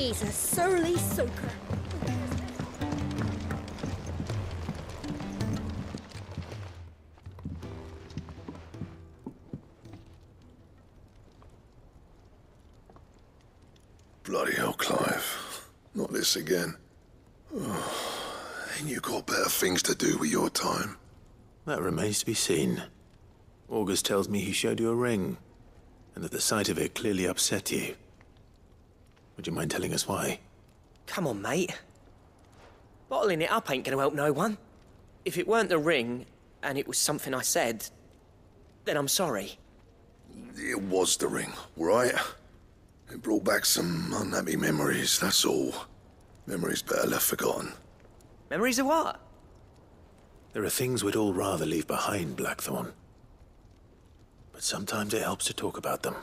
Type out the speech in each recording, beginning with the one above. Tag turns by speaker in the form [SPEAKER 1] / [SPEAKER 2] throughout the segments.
[SPEAKER 1] He's a surly soaker.
[SPEAKER 2] Bloody hell, Clive. Not this again. Ain't you got better things to do with your time?
[SPEAKER 3] That remains to be seen. August tells me he showed you a ring, and that the sight of it clearly upset you. Would you mind telling us why?
[SPEAKER 4] Come on, mate. Bottling it up ain't gonna help no one. If it weren't the ring, and it was something I said, then I'm sorry.
[SPEAKER 2] It was the ring, right? It brought back some unhappy memories, that's all. Memories better left forgotten.
[SPEAKER 4] Memories of what?
[SPEAKER 3] There are things we'd all rather leave behind, Blackthorn. But sometimes it helps to talk about them.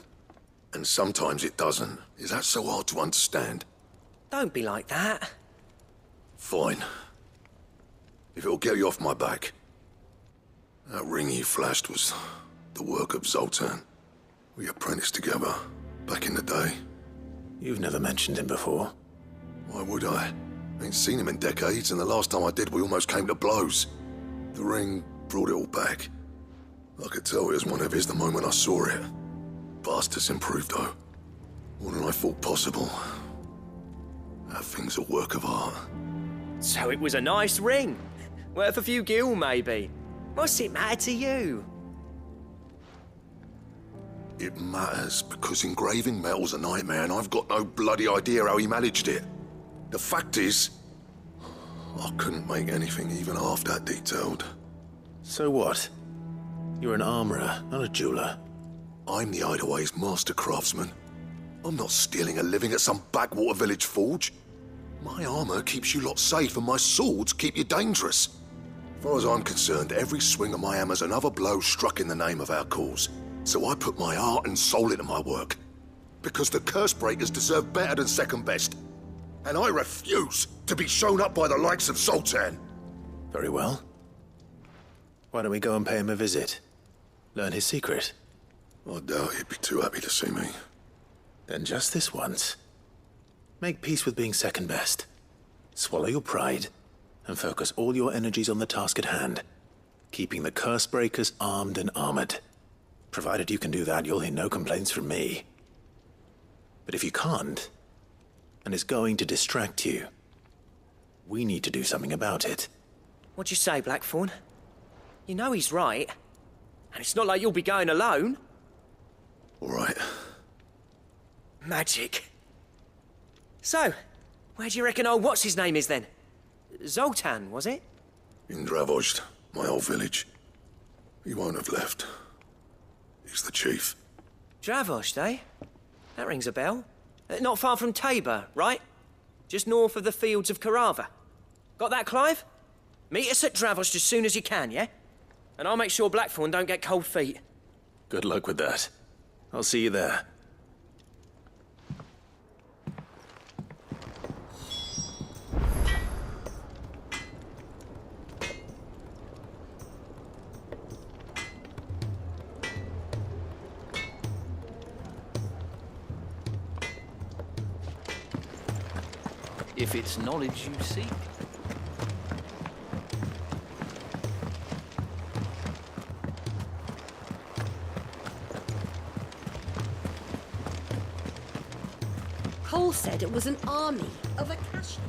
[SPEAKER 2] And sometimes it doesn't. Is that so hard to understand?
[SPEAKER 4] Don't be like that.
[SPEAKER 2] Fine. If it'll get you off my back. That ring you flashed was the work of Zoltan. We apprenticed together, back in the day.
[SPEAKER 3] You've never mentioned him before.
[SPEAKER 2] Why would I? Ain't seen him in decades, and the last time I did, we almost came to blows. The ring brought it all back. I could tell it was one of his the moment I saw it. Bastard's improved, though. More than I thought possible. That thing's a work of art.
[SPEAKER 4] So it was a nice ring. Worth a few gil, maybe. What's it matter to you?
[SPEAKER 2] It matters because engraving metal's a nightmare, and I've got no bloody idea how he managed it. The fact is, I couldn't make anything even half that detailed.
[SPEAKER 3] So what? You're an armorer, not a jeweler.
[SPEAKER 2] I'm the Hideaway's master craftsman. I'm not stealing a living at some backwater village forge. My armor keeps you lot safe, and my swords keep you dangerous. As far as I'm concerned, every swing of my hammer's another blow struck in the name of our cause. So I put my heart and soul into my work. Because the curse breakers deserve better than second best. And I refuse to be shown up by the likes of Zoltan.
[SPEAKER 3] Very well. Why don't we go and pay him a visit? Learn his secret.
[SPEAKER 2] I doubt he'd be too happy to see me.
[SPEAKER 3] Then just this once. Make peace with being second best. Swallow your pride, and focus all your energies on the task at hand. Keeping the curse breakers armed and armored. Provided you can do that, you'll hear no complaints from me. But if you can't, and it's going to distract you, we need to do something about it.
[SPEAKER 4] What'd you say, Blackthorn? You know he's right. And it's not like you'll be going alone.
[SPEAKER 2] All right.
[SPEAKER 4] Magic. So, where do you reckon old what's-his-name is then? Zoltan, was it?
[SPEAKER 2] In Dravozd, my old village. He won't have left. He's the chief.
[SPEAKER 4] Dravozd, eh? That rings a bell. Not far from Tabor, right? Just north of the fields of Carava. Got that, Clive? Meet us at Dravozd as soon as you can, yeah? And I'll make sure Blackthorn don't get cold feet.
[SPEAKER 3] Good luck with that. I'll see you there.
[SPEAKER 5] If it's knowledge you seek.
[SPEAKER 1] Cole said it was an army of Akashi.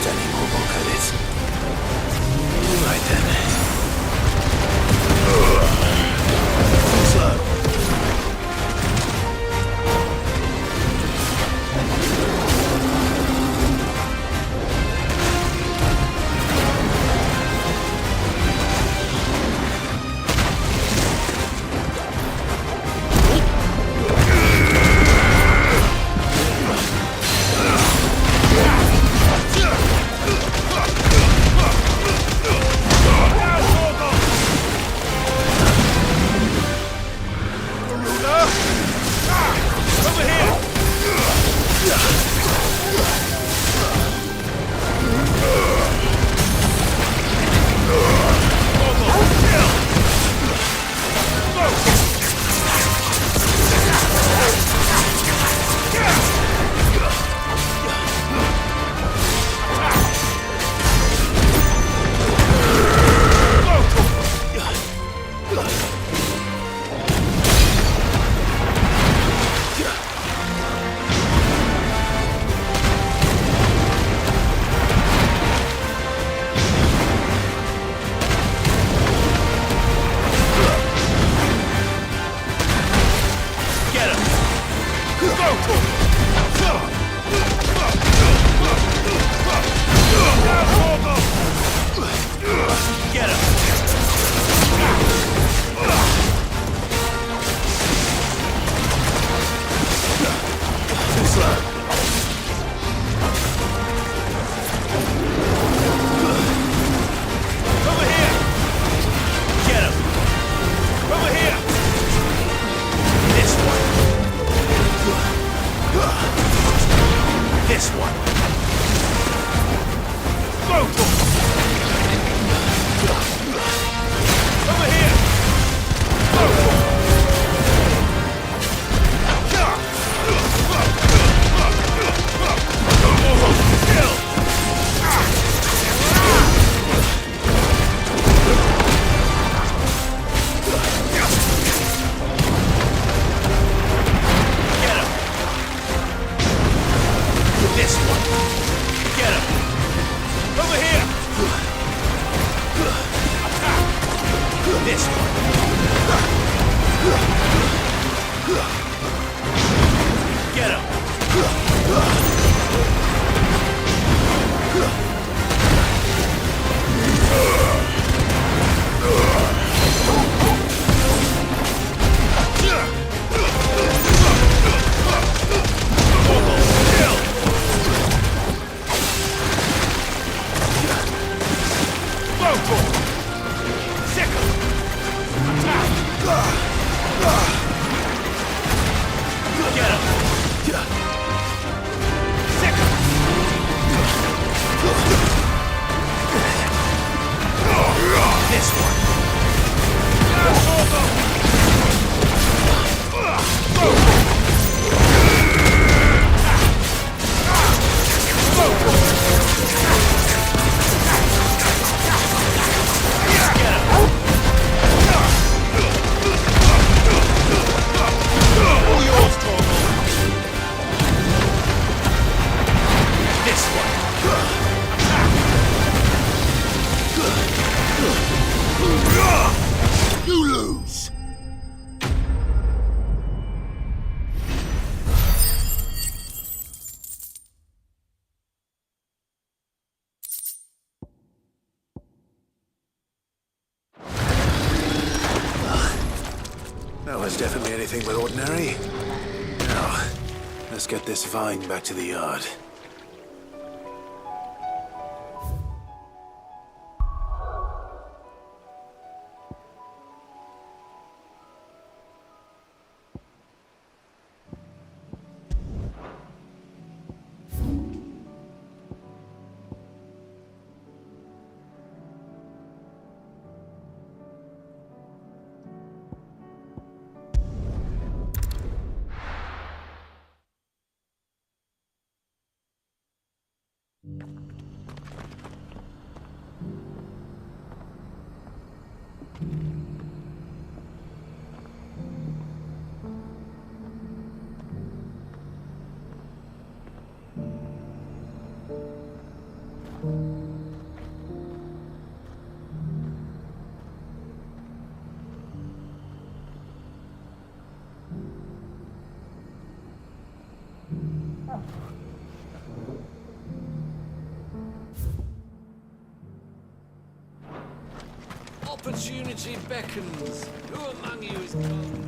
[SPEAKER 3] any more bulk edits. Right then. Slow. That was definitely anything but ordinary. Now, let's get this vine back to the yard.
[SPEAKER 6] Opportunity beckons. Who among you is come?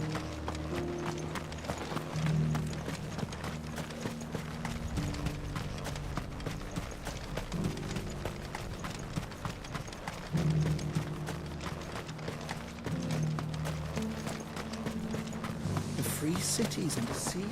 [SPEAKER 5] The free cities and the sea.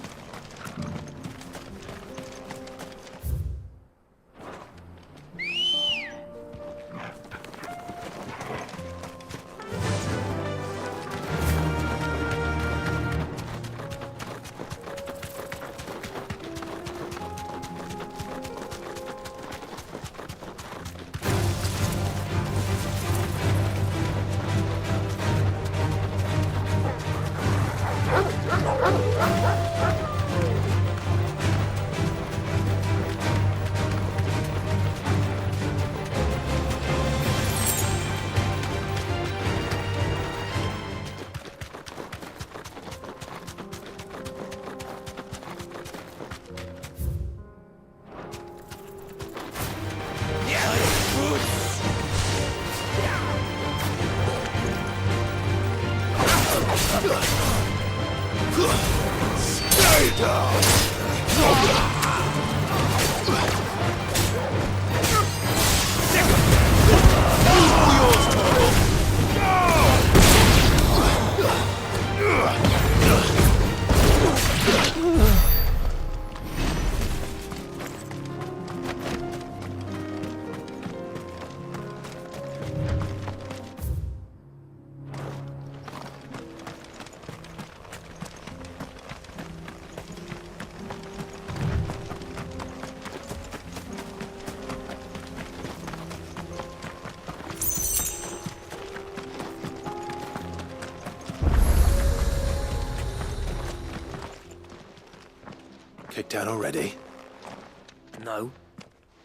[SPEAKER 2] Stay down!
[SPEAKER 3] Kicked out already?
[SPEAKER 4] No.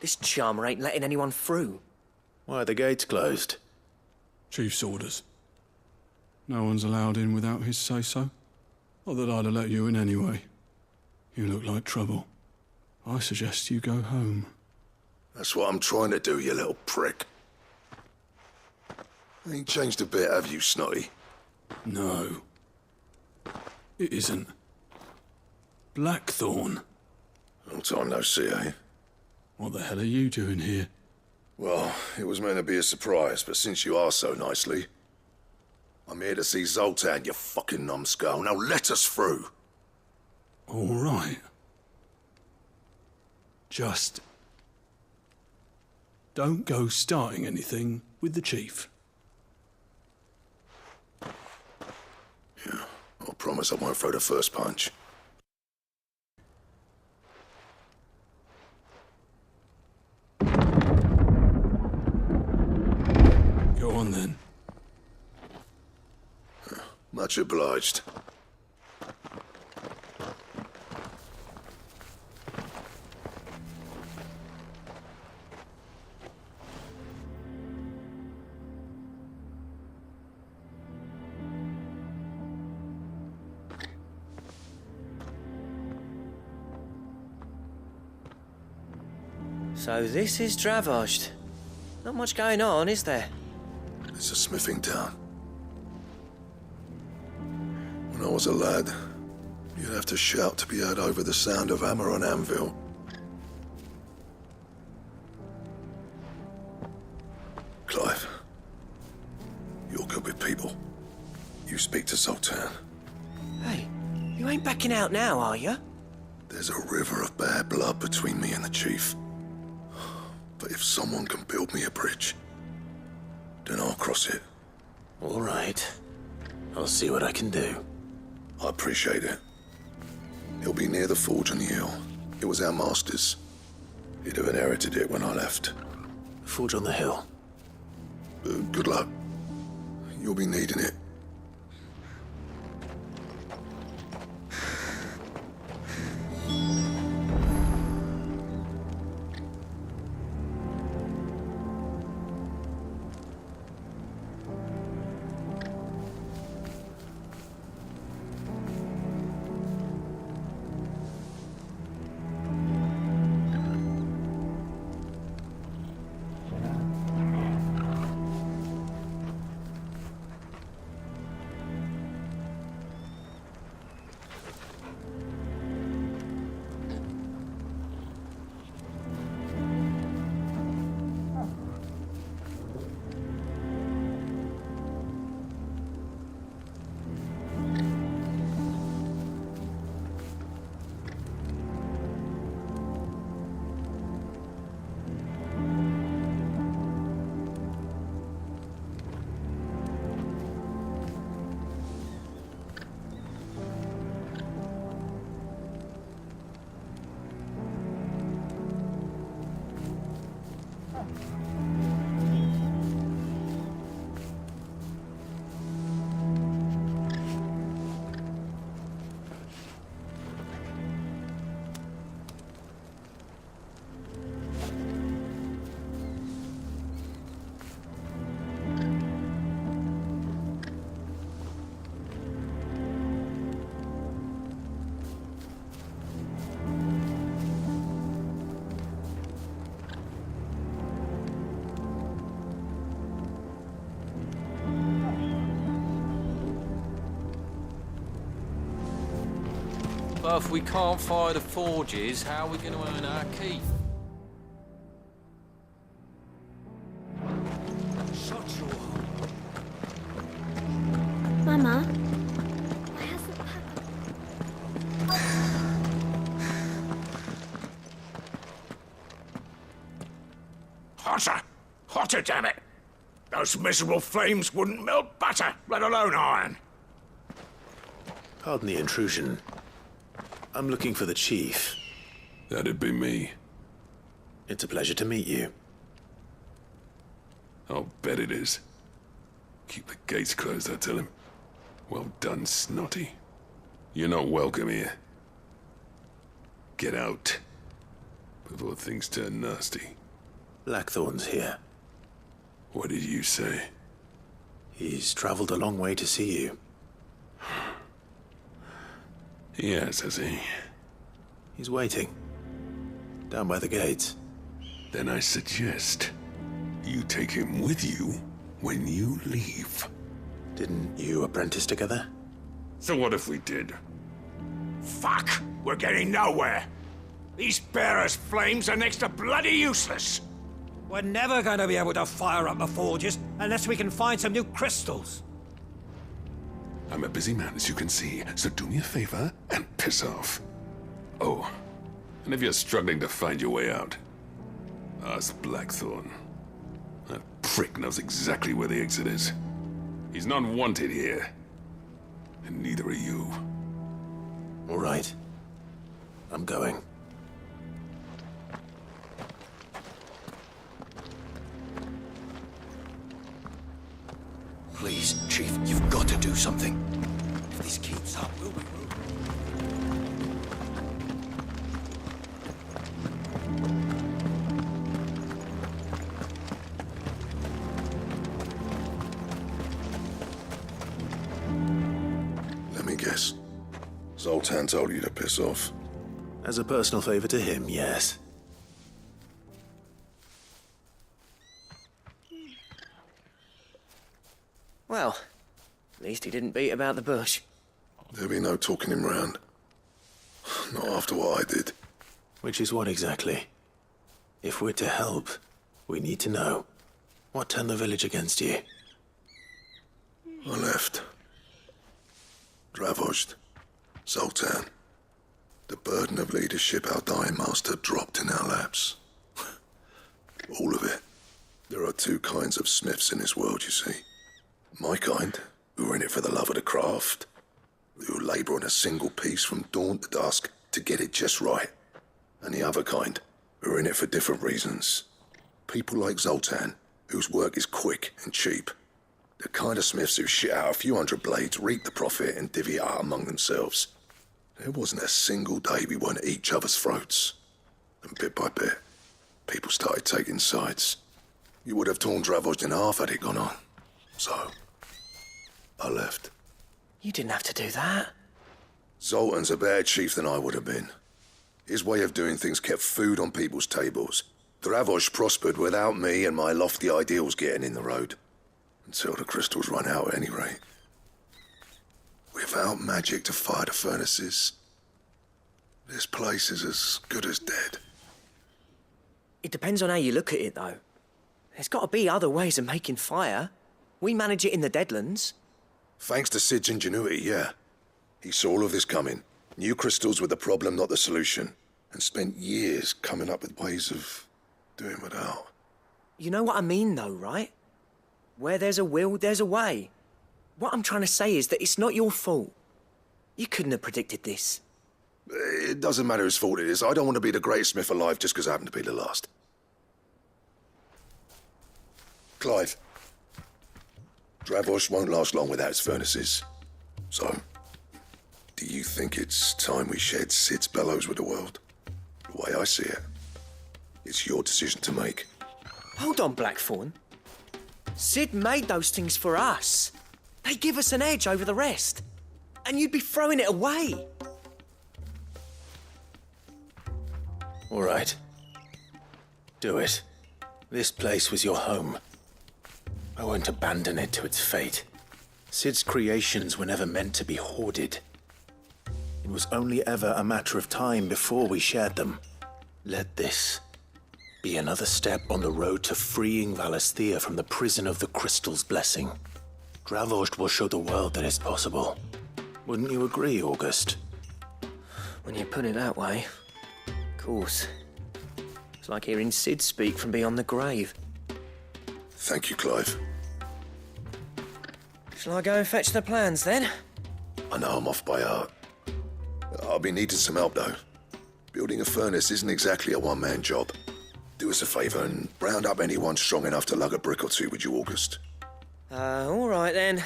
[SPEAKER 4] This charmer ain't letting anyone through.
[SPEAKER 3] Why are the gates closed?
[SPEAKER 7] Chief's orders. No one's allowed in without his say-so. Not that I'd have let you in anyway. You look like trouble. I suggest you go home.
[SPEAKER 2] That's what I'm trying to do, you little prick. Ain't changed a bit, have you, Snotty?
[SPEAKER 7] No. It isn't. Blackthorn.
[SPEAKER 2] Long time no see, eh?
[SPEAKER 7] What the hell are you doing here?
[SPEAKER 2] Well, it was meant to be a surprise, but since you asked so nicely, I'm here to see Zoltan, you fucking numbskull. Now let us through.
[SPEAKER 7] All right. Just don't go starting anything with the chief.
[SPEAKER 2] Yeah, I promise I won't throw the first punch.
[SPEAKER 7] Go on then.
[SPEAKER 2] Much obliged.
[SPEAKER 4] So this is Dravosht. Not much going on, is there?
[SPEAKER 2] It's a smithing town. When I was a lad, you'd have to shout to be heard over the sound of hammer on anvil. Clive, you're good with people. You speak to Zoltan.
[SPEAKER 4] Hey, you ain't backing out now, are you?
[SPEAKER 2] There's a river of bad blood between me and the chief. But if someone can build me a bridge, then I'll cross it.
[SPEAKER 3] All right. I'll see what I can do.
[SPEAKER 2] I appreciate it. It'll be near the forge on the hill. It was our master's. He'd have inherited it when I left.
[SPEAKER 3] Forge on the hill.
[SPEAKER 2] Good luck. You'll be needing it.
[SPEAKER 6] But if we can't fire the forges, how are we going to earn our keep? Shut your hole.
[SPEAKER 8] Mama, why hasn't Papa...
[SPEAKER 9] Hotter! Hotter, damn it! Those miserable flames wouldn't melt butter, let alone iron.
[SPEAKER 3] Pardon the intrusion. I'm looking for the chief.
[SPEAKER 7] That'd be me.
[SPEAKER 3] It's a pleasure to meet you.
[SPEAKER 7] I'll bet it is. Keep the gates closed, I tell him. Well done, Snotty. You're not welcome here. Get out. Before things turn nasty.
[SPEAKER 3] Blackthorn's here.
[SPEAKER 7] What did you say?
[SPEAKER 3] He's traveled a long way to see you.
[SPEAKER 7] Yes, has he?
[SPEAKER 3] He's waiting. Down by the gates.
[SPEAKER 7] Then I suggest you take him with you when you leave.
[SPEAKER 3] Didn't you apprentice together?
[SPEAKER 7] So what if we did?
[SPEAKER 9] Fuck! We're getting nowhere. These bearers' flames are next to bloody useless.
[SPEAKER 10] We're never going to be able to fire up the forges unless we can find some new crystals.
[SPEAKER 7] I'm a busy man, as you can see, so do me a favor and piss off. Oh, and if you're struggling to find your way out, ask Blackthorn. That prick knows exactly where the exit is. He's not wanted here. And neither are you.
[SPEAKER 3] All right. I'm going.
[SPEAKER 9] Please, Chief, you've got to do something. If this keeps up, we'll be ruined.
[SPEAKER 2] Let me guess. Zoltan told you to piss off.
[SPEAKER 3] As a personal favor to him, yes.
[SPEAKER 4] Well, at least he didn't beat about the bush.
[SPEAKER 2] There'll be no talking him round. Not after what I did.
[SPEAKER 3] Which is what exactly? If we're to help, we need to know. What turned the village against you?
[SPEAKER 2] I left. Dravozd. Zoltan. The burden of leadership our dying master dropped in our laps. All of it. There are two kinds of smiths in this world, you see. My kind, who are in it for the love of the craft, who labour on a single piece from dawn to dusk to get it just right. And the other kind, who are in it for different reasons. People like Zoltan, whose work is quick and cheap. The kind of smiths who shit out a few hundred blades, reap the profit, and divvy it out among themselves. There wasn't a single day we weren't at each other's throats. And bit by bit, people started taking sides. You would have torn Dravozd in half had it gone on. So, I left.
[SPEAKER 4] You didn't have to do that.
[SPEAKER 2] Zoltan's a better chief than I would have been. His way of doing things kept food on people's tables. Dravozd prospered without me and my lofty ideals getting in the road. Until the crystals run out at any rate. Without magic to fire the furnaces, this place is as good as dead.
[SPEAKER 4] It depends on how you look at it, though. There's got to be other ways of making fire. We manage it in the Deadlands.
[SPEAKER 2] Thanks to Sid's ingenuity, yeah. He saw all of this coming. New crystals were the problem, not the solution. And spent years coming up with ways of doing without.
[SPEAKER 4] You know what I mean, though, right? Where there's a will, there's a way. What I'm trying to say is that it's not your fault. You couldn't have predicted this.
[SPEAKER 2] It doesn't matter whose fault it is. I don't want to be the greatest smith alive just because I happen to be the last. Clive. Dravosh won't last long without its furnaces. So, do you think it's time we shared Sid's bellows with the world? The way I see it, it's your decision to make.
[SPEAKER 4] Hold on, Blackthorn. Sid made those things for us. They give us an edge over the rest. And you'd be throwing it away.
[SPEAKER 3] All right. Do it. This place was your home. I won't abandon it to its fate. Sid's creations were never meant to be hoarded. It was only ever a matter of time before we shared them. Let this be another step on the road to freeing Valisthea from the prison of the Crystal's blessing. Dravost will show the world that it's possible. Wouldn't you agree, August?
[SPEAKER 4] When you put it that way, of course. It's like hearing Sid speak from beyond the grave.
[SPEAKER 2] Thank you, Clive.
[SPEAKER 4] Shall I go and fetch the plans, then?
[SPEAKER 2] I know I'm off by heart. I'll be needing some help, though. Building a furnace isn't exactly a one-man job. Do us a favour and round up anyone strong enough to lug a brick or two, would you, August?
[SPEAKER 4] All right, then.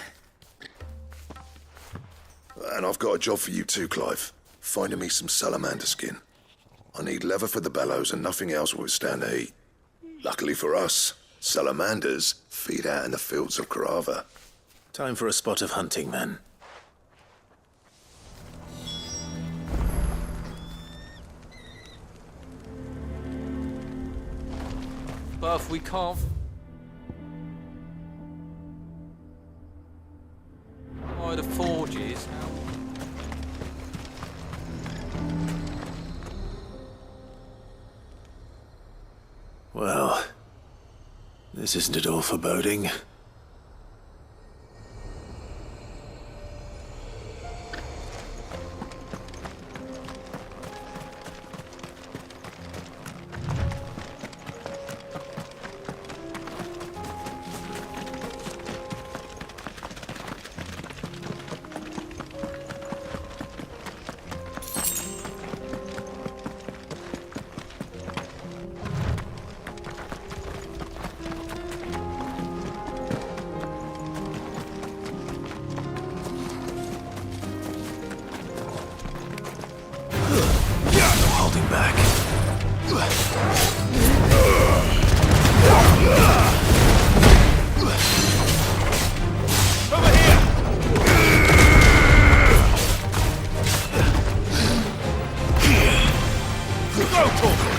[SPEAKER 2] And I've got a job for you too, Clive. Finding me some salamander skin. I need leather for the bellows and nothing else will withstand the heat. Luckily for us, salamanders feed out in the fields of Carava.
[SPEAKER 3] Time for a spot of hunting, then.
[SPEAKER 6] But if we can't... By the forges, how...
[SPEAKER 3] Well, this isn't at all foreboding. Holding back.
[SPEAKER 9] Over here! Go, Torkel!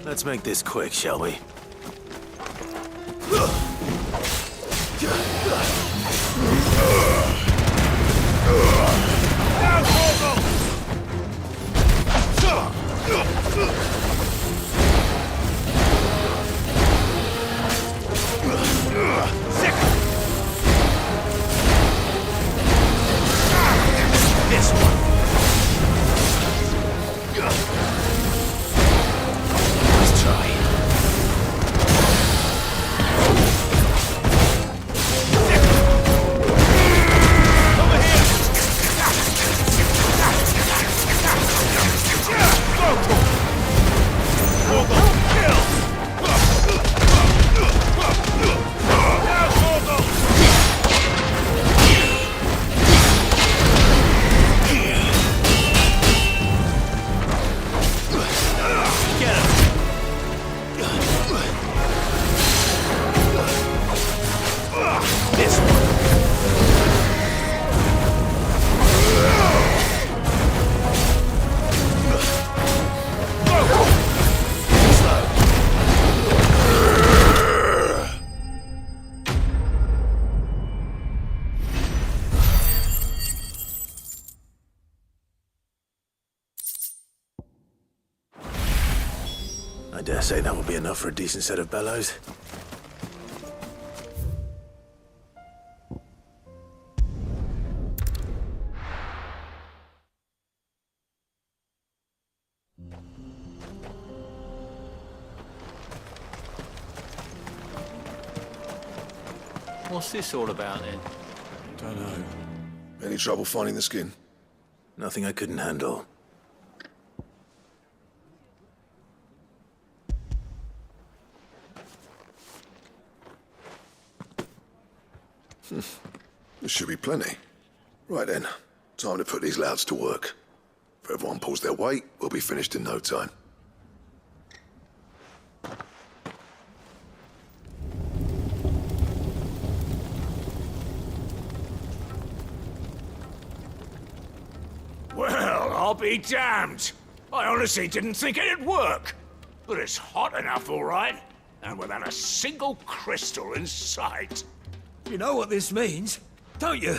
[SPEAKER 3] Let's make this quick, shall we?
[SPEAKER 9] This one!
[SPEAKER 3] Let's try. I dare say that will be enough for a decent set of bellows.
[SPEAKER 6] What's this all about then?
[SPEAKER 2] Don't know. Any trouble finding the skin?
[SPEAKER 3] Nothing I couldn't handle.
[SPEAKER 2] There should be plenty. Right then, time to put these louds to work. If everyone pulls their weight, we'll be finished in no time.
[SPEAKER 9] Well, I'll be damned. I honestly didn't think it'd work. But it's hot enough, all right. And without a single crystal in sight.
[SPEAKER 10] You know what this means, don't you?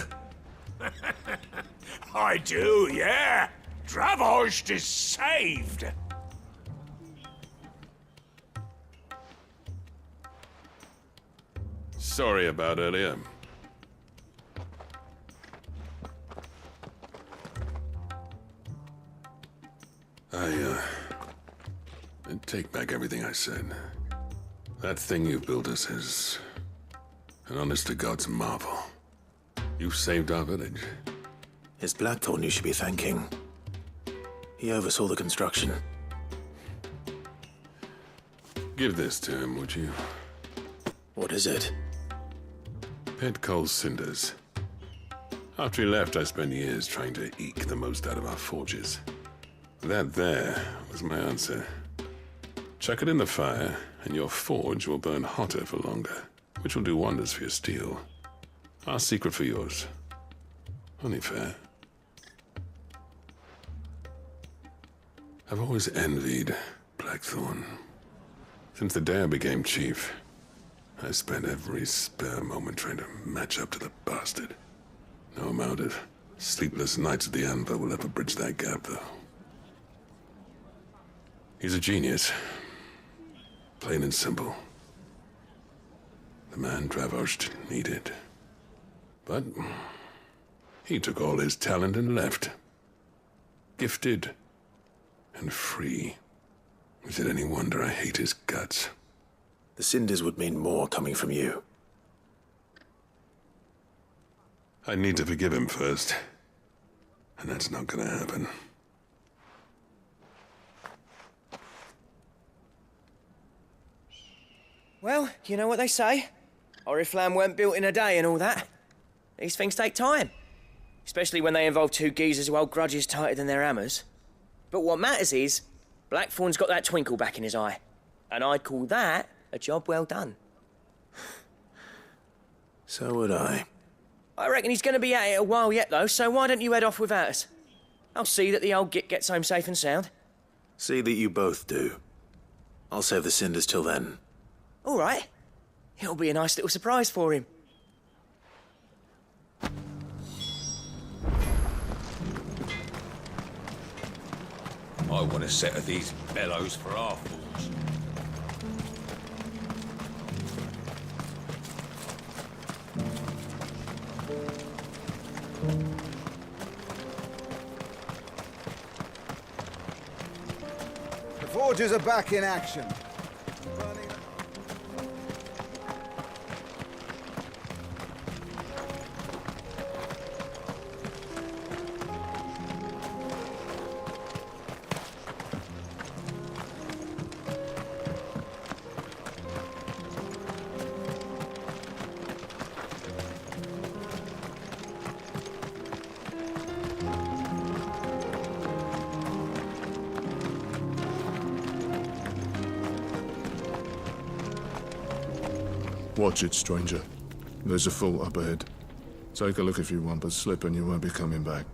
[SPEAKER 9] I do, yeah. Dravost is saved.
[SPEAKER 7] Sorry about earlier. I take back everything I said. That thing you built us is an honest-to-God's marvel. You saved our village.
[SPEAKER 3] It's Blackthorn you should be thanking. He oversaw the construction.
[SPEAKER 7] Give this to him, would you?
[SPEAKER 3] What is it?
[SPEAKER 7] Pet Cole's cinders. After he left, I spent years trying to eke the most out of our forges. That there was my answer. Chuck it in the fire, and your forge will burn hotter for longer, which will do wonders for your steel. Our secret for yours. Only fair. I've always envied Blackthorn. Since the day I became chief, I spent every spare moment trying to match up to the bastard. No amount of sleepless nights at the Anvil will ever bridge that gap, though. He's a genius. Plain and simple. The man Dravost needed. But he took all his talent and left. Gifted and free. Is it any wonder I hate his guts?
[SPEAKER 3] The cinders would mean more coming from you.
[SPEAKER 7] I need to forgive him first. And that's not gonna happen.
[SPEAKER 4] Well, you know what they say. Oriflamme weren't built in a day and all that. These things take time. Especially when they involve two geezers who hold grudges tighter than their hammers. But what matters is, Blackthorn's got that twinkle back in his eye. And I'd call that a job well done.
[SPEAKER 3] So would I.
[SPEAKER 4] I reckon he's going to be at it a while yet, though, so why don't you head off without us? I'll see that the old git gets home safe and sound.
[SPEAKER 3] See that you both do. I'll save the cinders till then.
[SPEAKER 4] All right. It'll be a nice little surprise for him.
[SPEAKER 6] I want a set of these bellows for our forge.
[SPEAKER 5] The forges are back in action.
[SPEAKER 11] Watch it, stranger. There's a fault up ahead. Take a look if you want, but slip and you won't be coming back.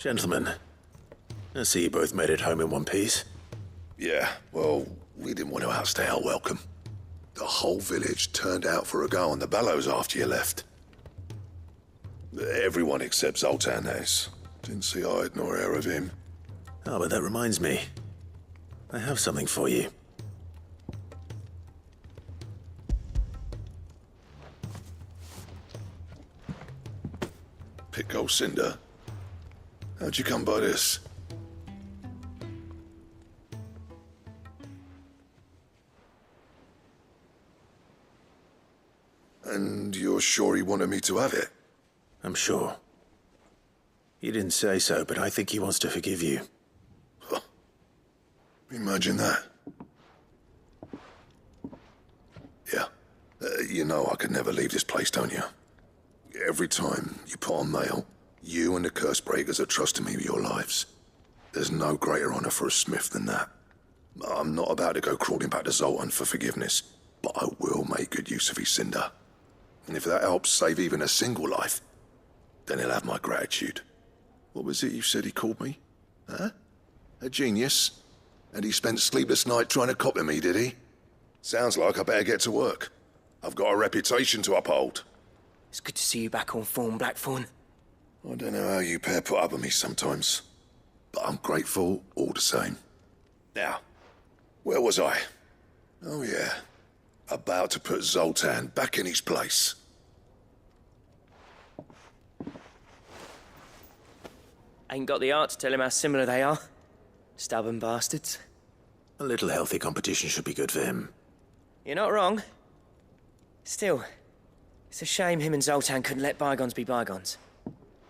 [SPEAKER 3] Gentlemen, I see you both made it home in one piece.
[SPEAKER 2] Yeah, well, we didn't want to outstay our welcome. The whole village turned out for a go on the bellows after you left. Everyone except Zoltan, that is. Didn't see hide nor hair of him.
[SPEAKER 3] Oh, but that reminds me. I have something for you.
[SPEAKER 2] Pick Cinder. How'd you come by this? And you're sure he wanted me to have it?
[SPEAKER 3] I'm sure. He didn't say so, but I think he wants to forgive you.
[SPEAKER 2] Huh. Imagine that. Yeah. You know I could never leave this place, don't you? Every time you put on mail, you and the curse breakers are trusting me with your lives. There's no greater honor for a smith than that. I'm not about to go crawling back to Zoltan for forgiveness, but I will make good use of his cinder. And if that helps save even a single life, then he'll have my gratitude. What was it you said he called me? Huh? A genius? And he spent sleepless night trying to copy me, did he? Sounds like I better get to work. I've got a reputation to uphold.
[SPEAKER 4] It's good to see you back on form, Blackthorn.
[SPEAKER 2] I don't know how you pair put up with me sometimes, but I'm grateful all the same. Now, where was I? Oh yeah, about to put Zoltan back in his place.
[SPEAKER 4] Ain't got the art to tell him how similar they are. Stubborn bastards.
[SPEAKER 3] A little healthy competition should be good for him.
[SPEAKER 4] You're not wrong. Still, it's a shame him and Zoltan couldn't let bygones be bygones.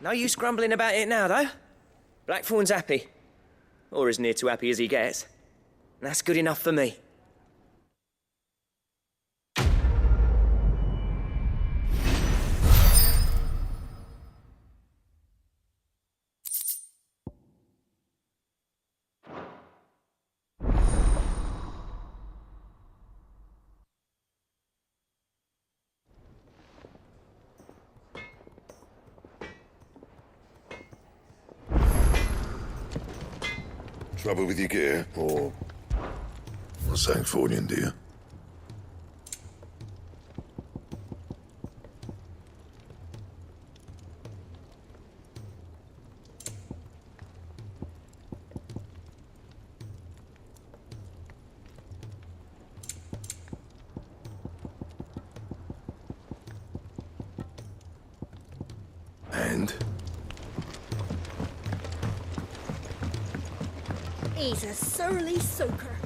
[SPEAKER 4] No use grumbling about it now, though. Blackthorn's happy. Or as near to happy as he gets. And that's good enough for me.
[SPEAKER 2] Trouble with your gear, or something for you, dear? And?
[SPEAKER 1] He's a surly soaker.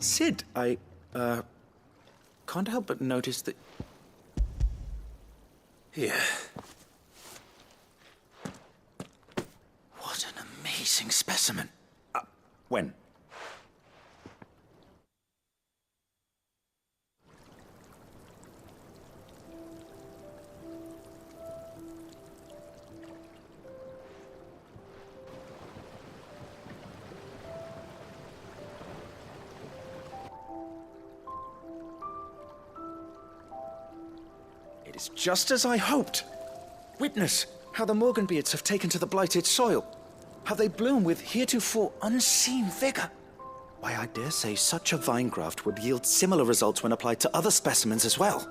[SPEAKER 12] Sid, I can't help but notice that...
[SPEAKER 3] Here.
[SPEAKER 12] What an amazing specimen. When? It is just as I hoped. Witness how the Morganbeards have taken to the blighted soil. How they bloom with heretofore unseen vigor. Why, I dare say such a vine graft would yield similar results when applied to other specimens as well.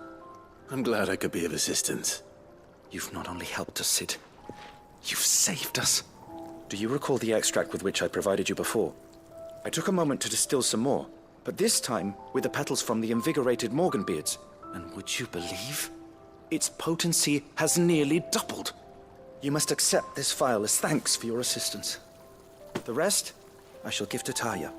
[SPEAKER 3] I'm glad I could be of assistance.
[SPEAKER 12] You've not only helped us, Sid, you've saved us. Do you recall the extract with which I provided you before? I took a moment to distill some more, but this time with the petals from the invigorated Morganbeards. And would you believe? Its potency has nearly doubled. You must accept this vial as thanks for your assistance. The rest, I shall give to Taya.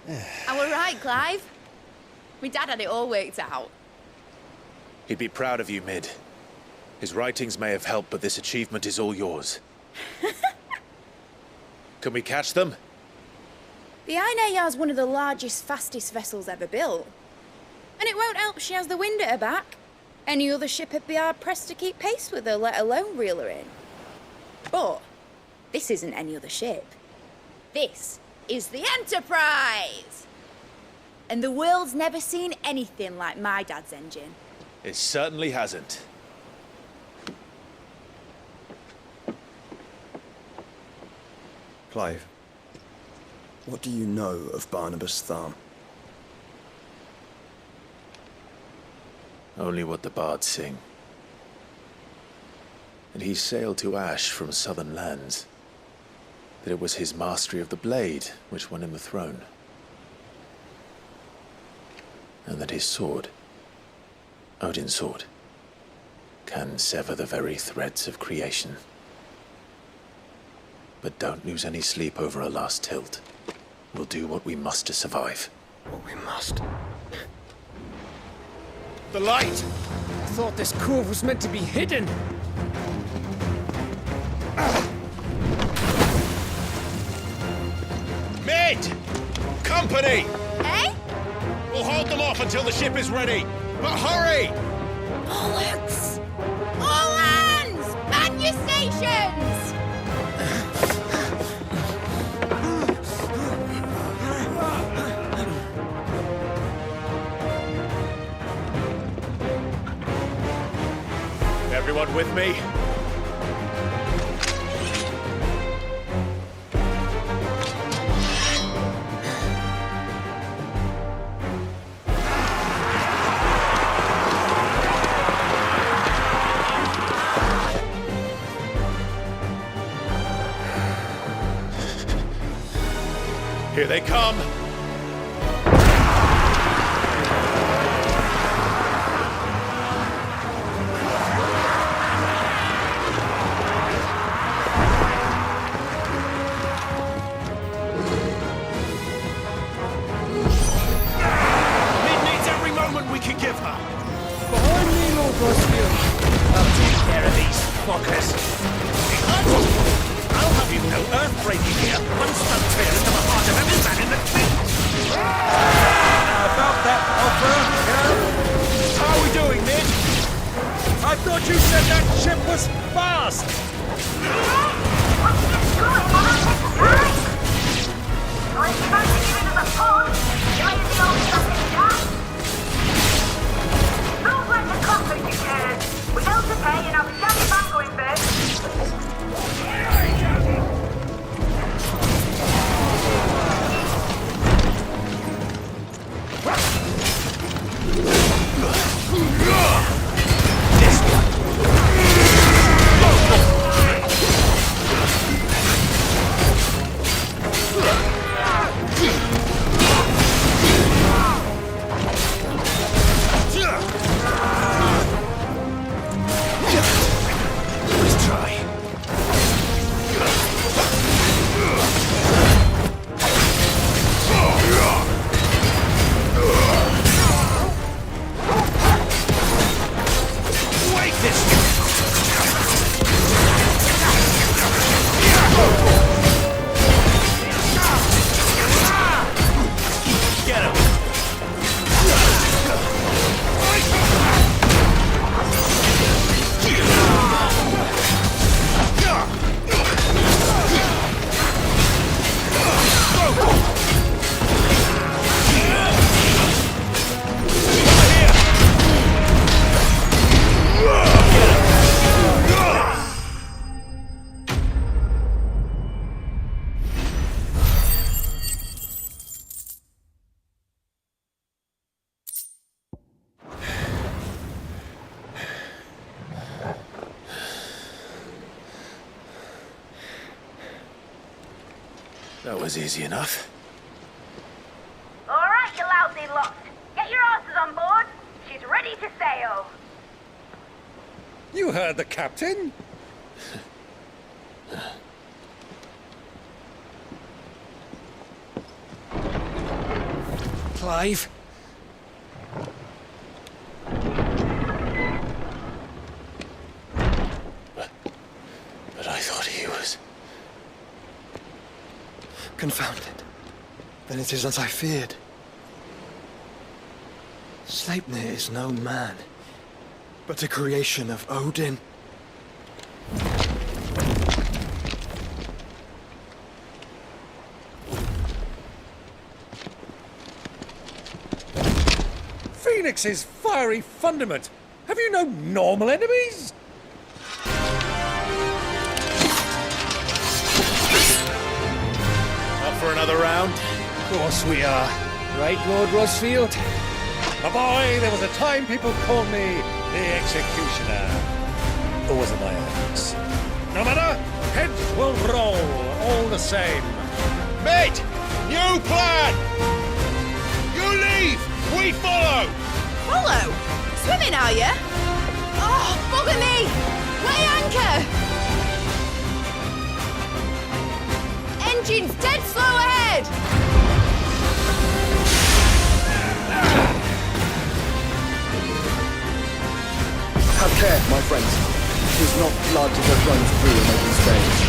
[SPEAKER 13] I were right, Clive. My dad had it all worked out.
[SPEAKER 3] He'd be proud of you, Mid. His writings may have helped, but this achievement is all yours. Can we catch them?
[SPEAKER 13] The Ainayar's one of the largest, fastest vessels ever built. And it won't help she has the wind at her back. Any other ship would be hard-pressed to keep pace with her, let alone reel her in. But this isn't any other ship. This is the Enterprise! And the world's never seen anything like my dad's engine.
[SPEAKER 3] It certainly hasn't.
[SPEAKER 14] Clive, what do you know of Barnabas Tharm?
[SPEAKER 3] Only what the bards sing. And he sailed to Ash from southern lands. That it was his mastery of the blade which won him the throne. And that his sword, Odin's sword, can sever the very threads of creation. But don't lose any sleep over a last tilt. We'll do what we must to survive.
[SPEAKER 14] What we must?
[SPEAKER 3] The light!
[SPEAKER 15] I thought this cove was meant to be hidden.
[SPEAKER 3] Mid! Company!
[SPEAKER 13] Eh?
[SPEAKER 3] We'll hold them off until the ship is ready. But hurry!
[SPEAKER 13] Bollocks! All hands! Man your stations!
[SPEAKER 3] Everyone with me? Here they come! That was easy enough.
[SPEAKER 16] All right, you lousy lot. Get your asses on board. She's ready to sail.
[SPEAKER 10] You heard the captain. Clive.
[SPEAKER 3] But I thought he was...
[SPEAKER 14] Confounded. Then it is as I feared. Sleipnir is no man, but a creation of Odin.
[SPEAKER 10] Phoenix's fiery fundament. Have you no normal enemies?
[SPEAKER 3] Up for another round?
[SPEAKER 10] Of course we are. Right, Lord Rosfield? My boy, there was a time people called me the Executioner. Or was it my ex? No matter, heads will roll, all the same.
[SPEAKER 9] Mate! New plan! You leave! We follow!
[SPEAKER 13] Follow? Swimming, are you? Oh, bugger me! Weigh anchor! Engine's dead slow ahead!
[SPEAKER 14] Have care, my friends. It is not blood that runs through an open veins.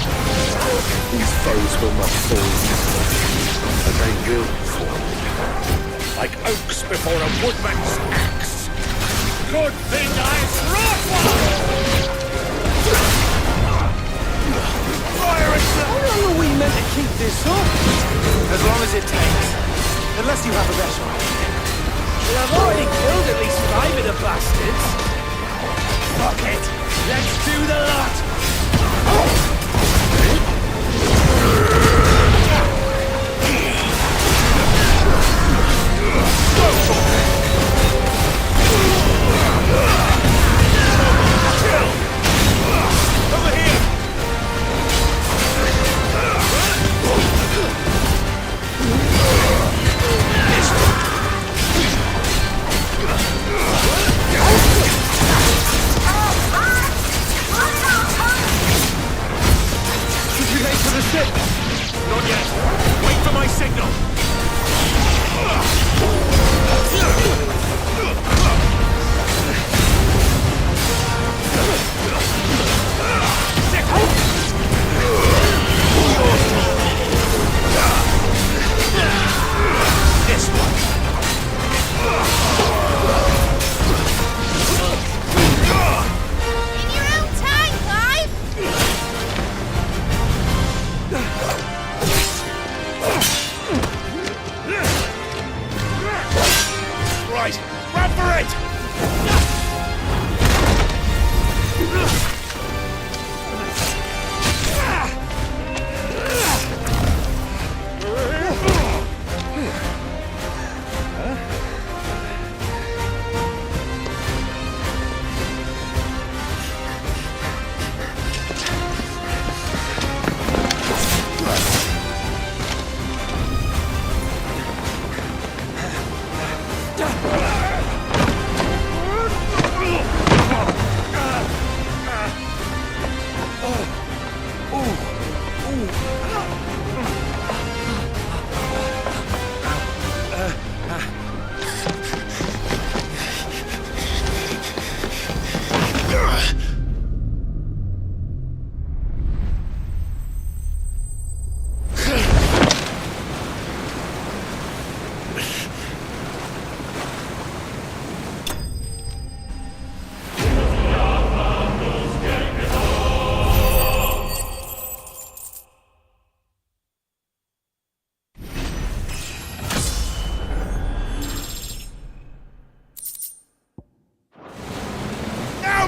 [SPEAKER 14] These foes will not fall easily.
[SPEAKER 9] But they will fall. Like oaks before a woodman's axe. Good thing I brought one! Fire it!
[SPEAKER 15] How long are we meant to keep this up?
[SPEAKER 12] As long as it takes. Unless you have a better idea.
[SPEAKER 15] Well, I've already killed at least 5 of the bastards.
[SPEAKER 9] Fuck it! Let's do the lot! Over here!
[SPEAKER 15] Should we make for the ship?
[SPEAKER 9] Not yet. Wait for my signal. This one.
[SPEAKER 13] In your own time, Clive!
[SPEAKER 9] Right, run for it!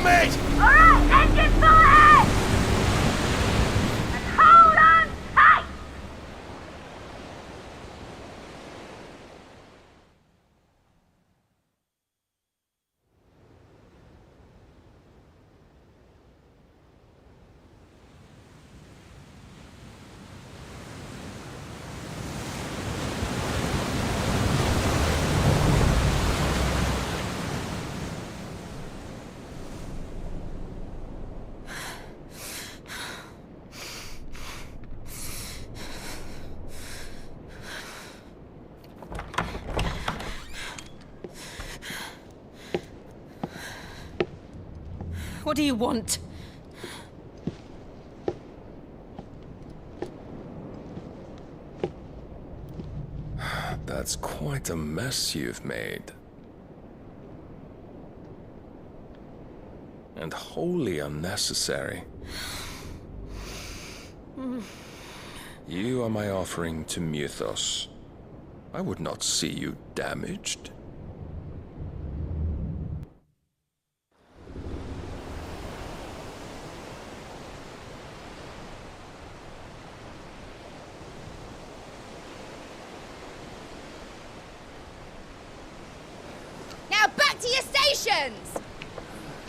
[SPEAKER 9] Mate!
[SPEAKER 16] Alright, engine full ahead! And hold on tight!
[SPEAKER 1] What do you want?
[SPEAKER 17] That's quite a mess you've made. And wholly unnecessary. You are my offering to Mythos. I would not see you damaged.
[SPEAKER 13] Now back to your stations!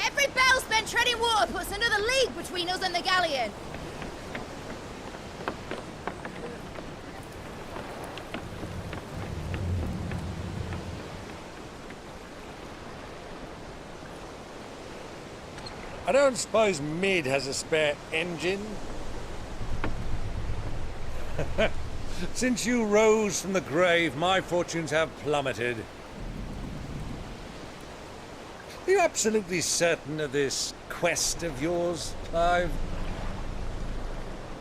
[SPEAKER 13] Every bell spent treading water puts another league between us and the galleon.
[SPEAKER 10] I don't suppose Mid has a spare engine? Since you rose from the grave, my fortunes have plummeted. Are you absolutely certain of this quest of yours, Clive?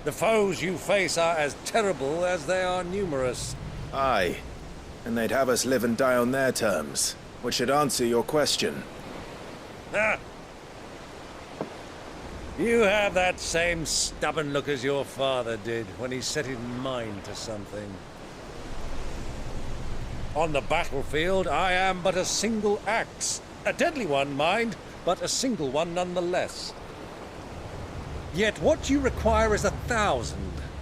[SPEAKER 10] The foes you face are as terrible as they are numerous.
[SPEAKER 3] Aye. And they'd have us live and die on their terms, which should answer your question.
[SPEAKER 10] Ah. You have that same stubborn look as your father did when he set his mind to something. On the battlefield, I am but a single axe. A deadly one, mind, but a single one nonetheless. Yet what you require is 1,000,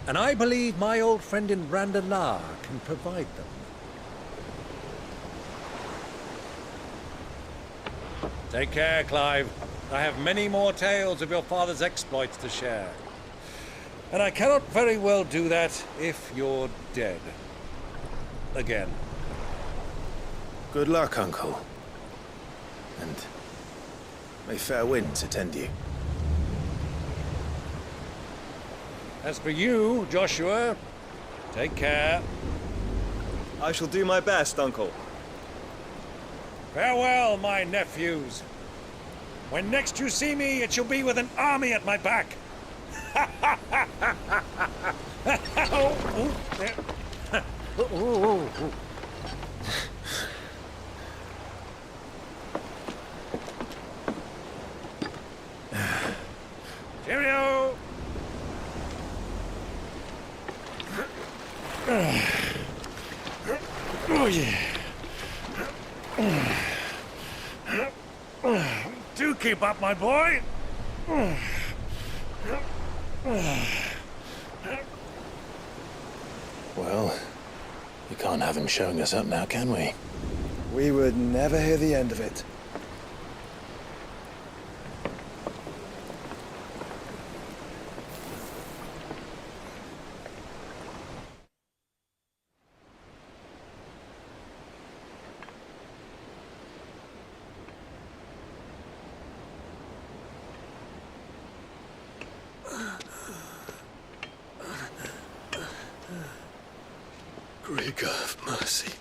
[SPEAKER 10] and I believe my old friend in Randalar can provide them. Take care, Clive. I have many more tales of your father's exploits to share. And I cannot very well do that if you're dead. Again.
[SPEAKER 3] Good luck, Uncle. And may fair winds attend you.
[SPEAKER 10] As for you, Joshua, take care.
[SPEAKER 18] I shall do my best, Uncle.
[SPEAKER 10] Farewell, my nephews. When next you see me, it shall be with an army at my back. Cheerio! Oh, yeah. Do keep up, my boy.
[SPEAKER 3] Well, we can't have him showing us up now, can we?
[SPEAKER 14] We would never hear the end of it.
[SPEAKER 2] Greek of mercy.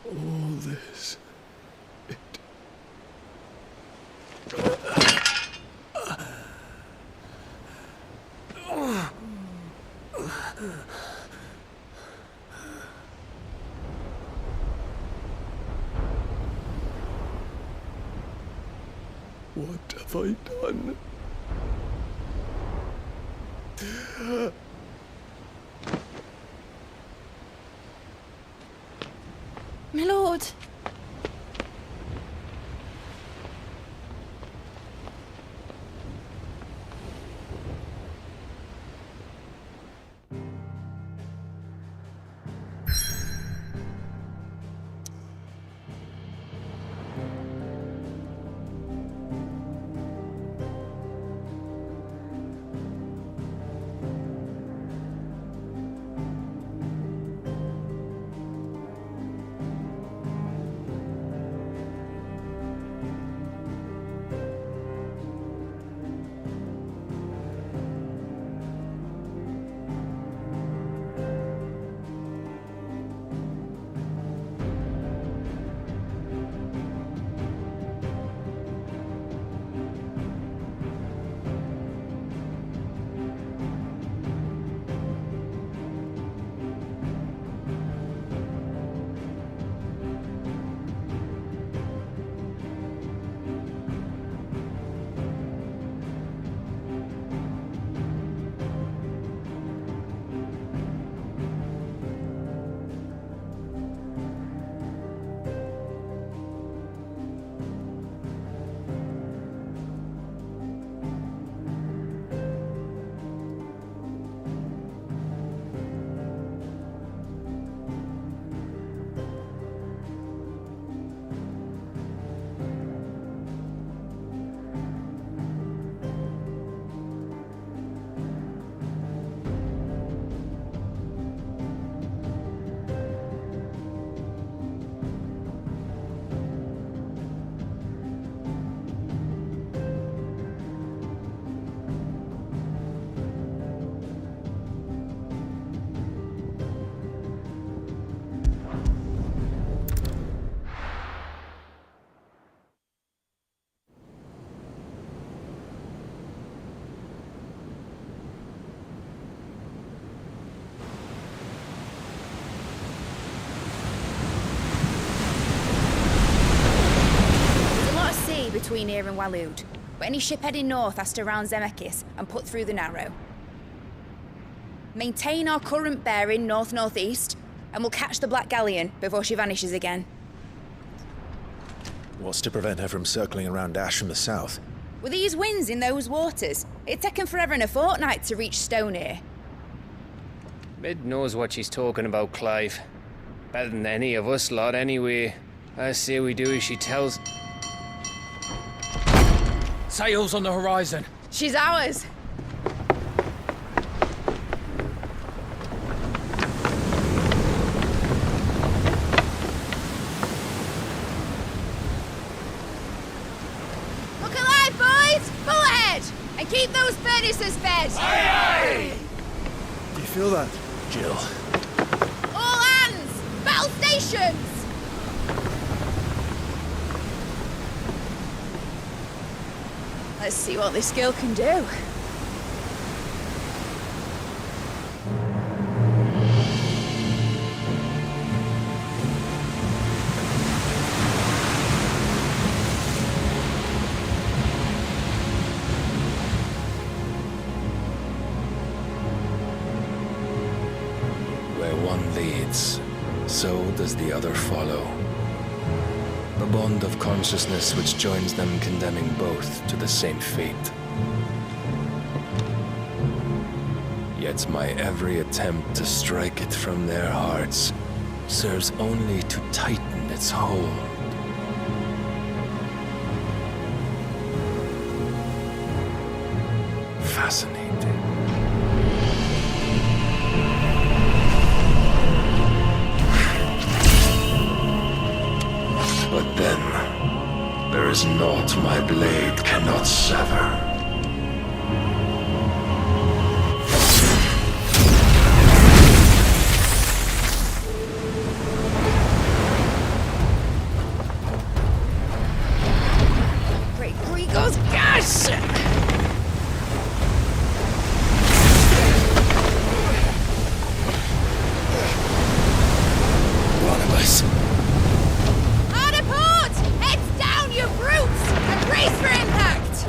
[SPEAKER 2] All this. What have I done?
[SPEAKER 13] My lord. between here and Waloed. But any ship heading north has to round Zemeckis and put through the Narrow. Maintain our current bearing north-northeast, and we'll catch the Black Galleon before she vanishes again.
[SPEAKER 3] What's to prevent her from circling around Ash from the south?
[SPEAKER 13] With these winds in those waters, it'd taken forever and a fortnight to reach Stonehenge.
[SPEAKER 19] Mid knows what she's talking about, Clive. Better than any of us lot, anyway. I say we do as she tells.
[SPEAKER 15] Sails on the horizon.
[SPEAKER 13] She's ours. Look alive, boys! Pull ahead! And keep those furnaces fed!
[SPEAKER 15] Aye, aye!
[SPEAKER 14] Do you feel that?
[SPEAKER 3] Jill.
[SPEAKER 13] All hands! Battle stations! Let's see what this girl can do.
[SPEAKER 17] Where one leads, so does the other follow. A bond of consciousness which joins them, condemning both to the same fate. Yet my every attempt to strike it from their hearts serves only to tighten its hold. Fascinating. But then, there is naught my blade cannot sever.
[SPEAKER 13] Great Grigor's gas!
[SPEAKER 3] Barnabas.
[SPEAKER 13] Hard a port! Heads down, you brutes! And brace for impact!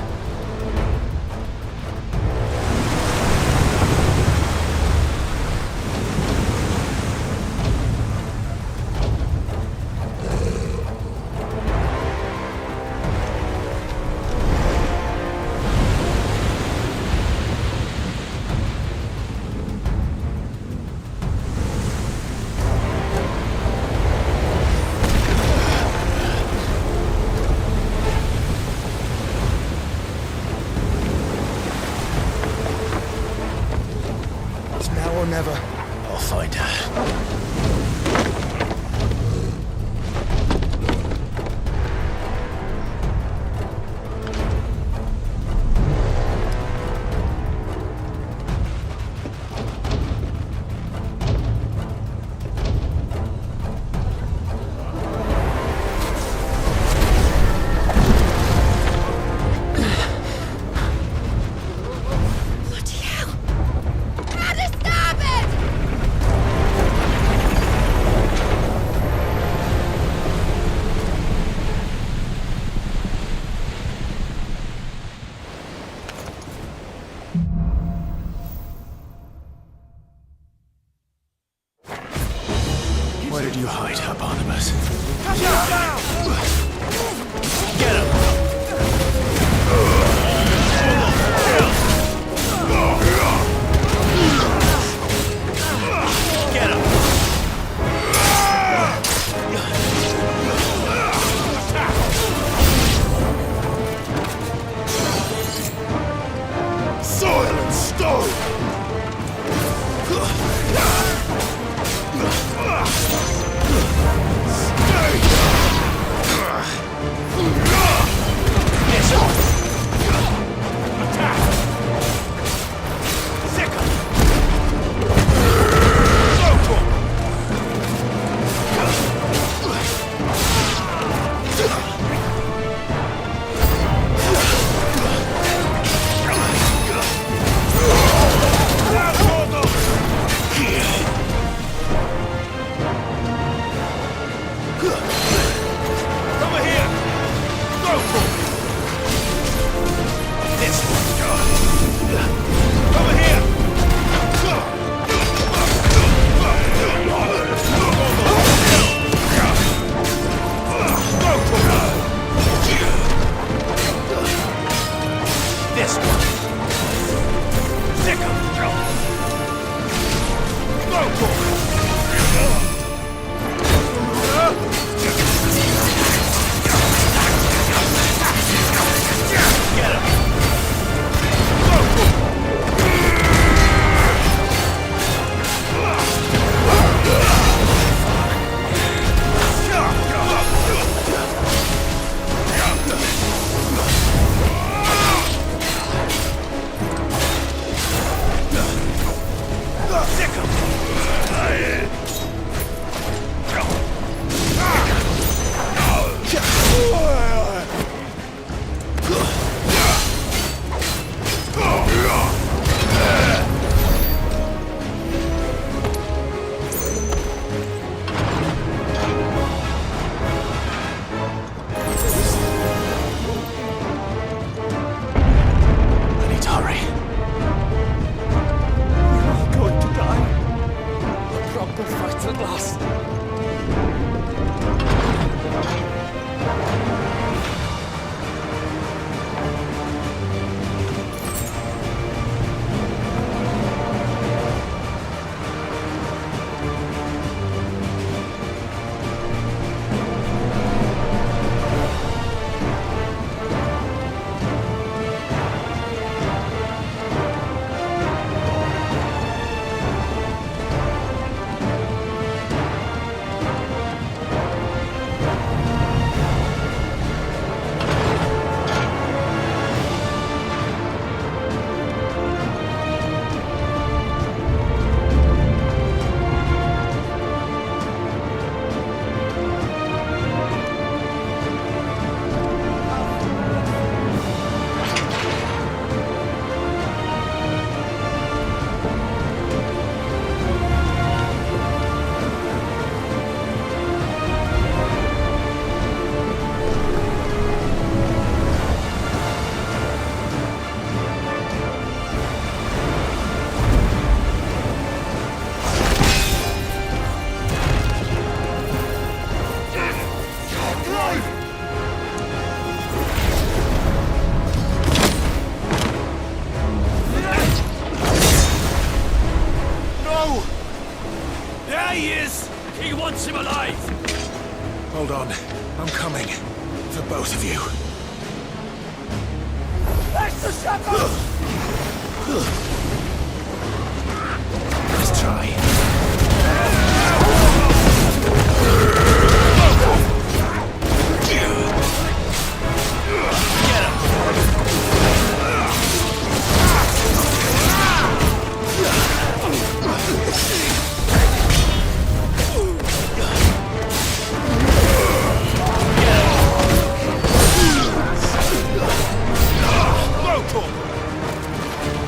[SPEAKER 3] Both of you.
[SPEAKER 15] That's the shepherd!
[SPEAKER 3] Let's try.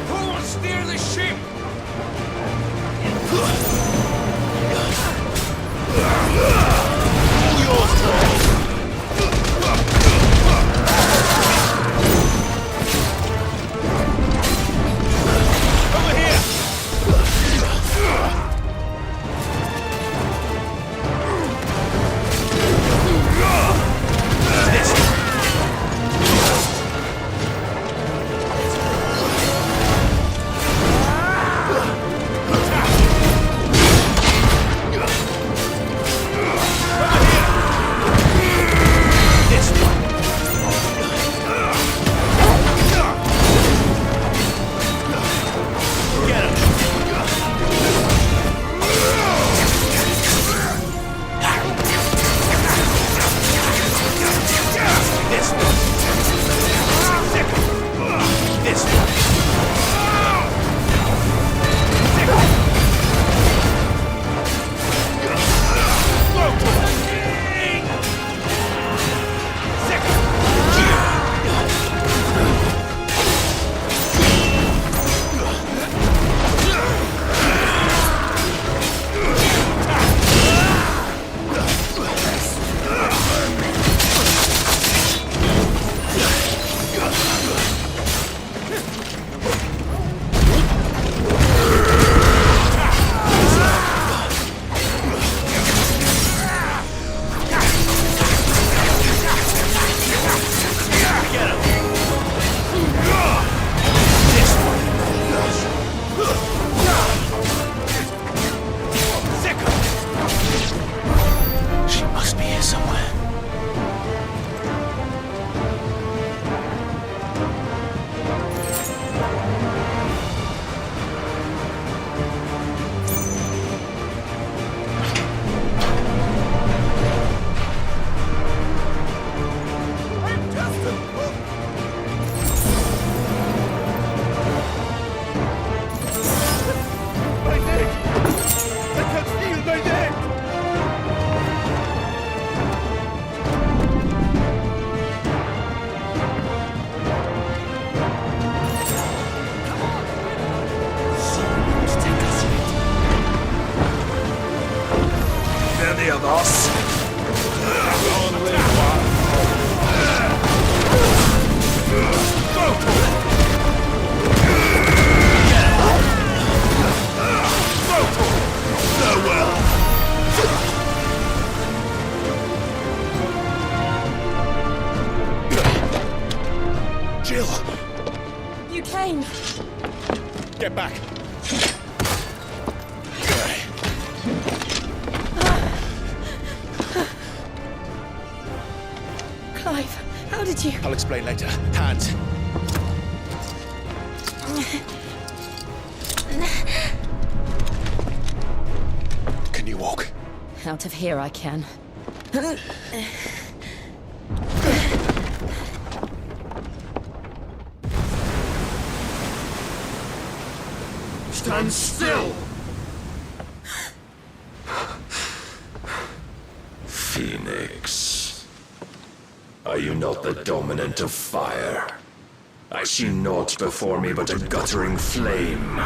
[SPEAKER 9] Who will steer the ship?
[SPEAKER 10] Get back.
[SPEAKER 1] Clive, how did you...
[SPEAKER 10] I'll explain later. Hands. Can you walk?
[SPEAKER 1] Out of here I can.
[SPEAKER 9] Stand still!
[SPEAKER 17] Phoenix. Are you not the dominant of fire? I see naught before me but a guttering flame.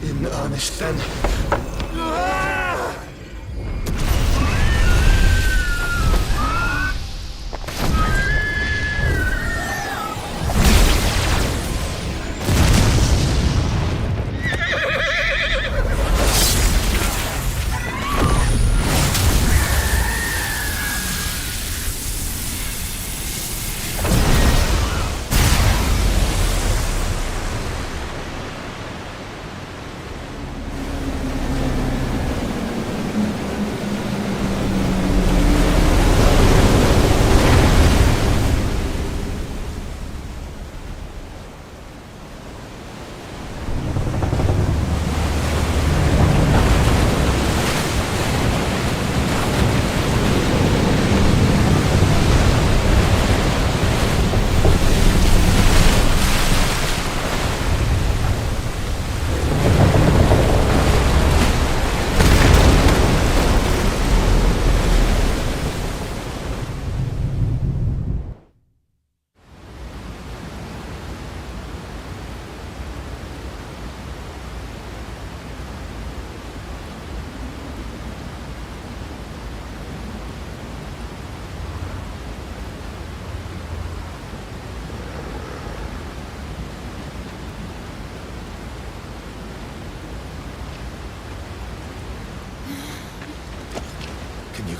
[SPEAKER 3] In earnest, then.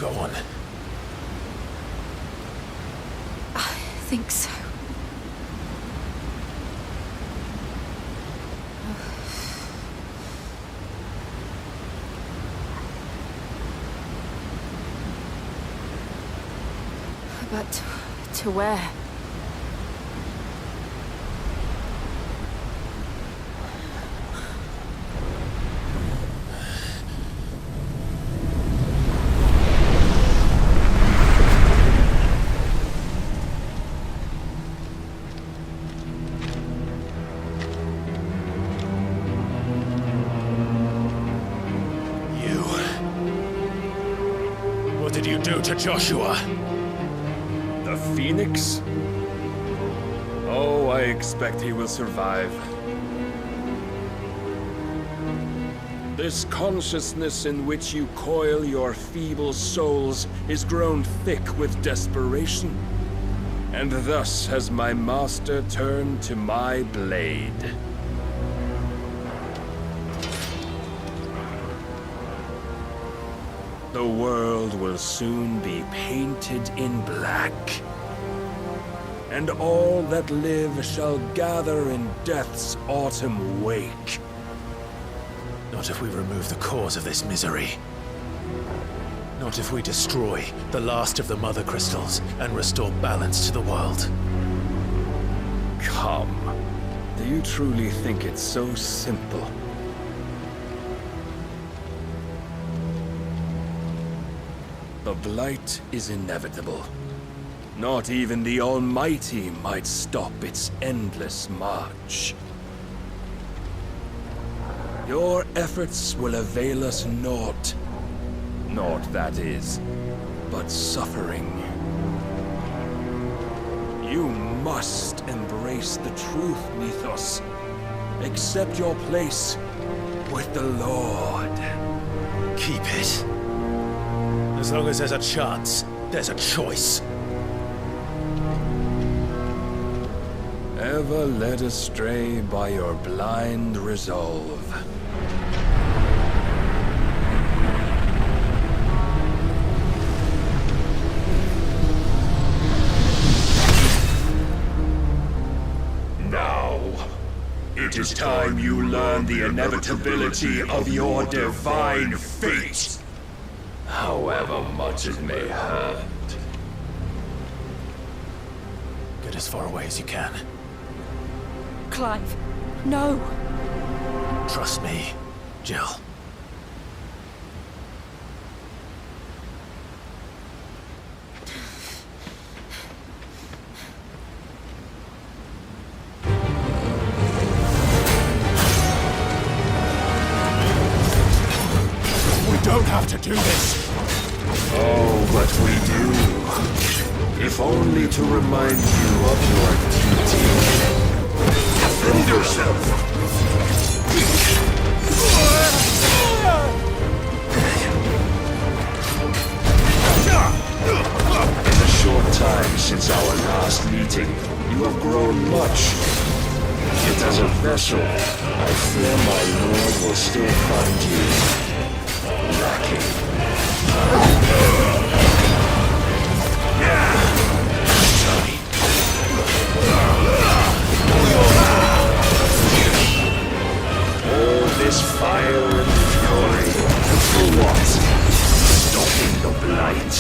[SPEAKER 3] go on.
[SPEAKER 13] I think so. But to where?
[SPEAKER 3] What did you do to Joshua?
[SPEAKER 17] The Phoenix? Oh, I expect he will survive. This consciousness in which you coil your feeble souls is grown thick with desperation. And thus has my master turned to my blade. The world will soon be painted in black. And all that live shall gather in death's autumn wake.
[SPEAKER 3] Not if we remove the cause of this misery. Not if we destroy the last of the Mother Crystals and restore balance to the world.
[SPEAKER 17] Come. Do you truly think it's so simple? The Blight is inevitable. Not even the Almighty might stop its endless march. Your efforts will avail us naught. Naught, that is, but suffering. You must embrace the truth, Mythos. Accept your place with the Lord.
[SPEAKER 3] Keep it. As long as there's a chance, there's a choice.
[SPEAKER 17] Ever led astray by your blind resolve.
[SPEAKER 9] Now, it is time you learn the inevitability of your divine fate. However much it may hurt.
[SPEAKER 3] Get as far away as you can.
[SPEAKER 13] Clive, no.
[SPEAKER 3] Trust me, Jill.
[SPEAKER 9] We don't have to do this. Oh, but we do. If only to remind you of your duty. Defend yourself! In the short time since our last meeting, you have grown much. Yet as a vessel, I fear my lord will still find you lacking. All this fire and fury, for what? Stopping the blight.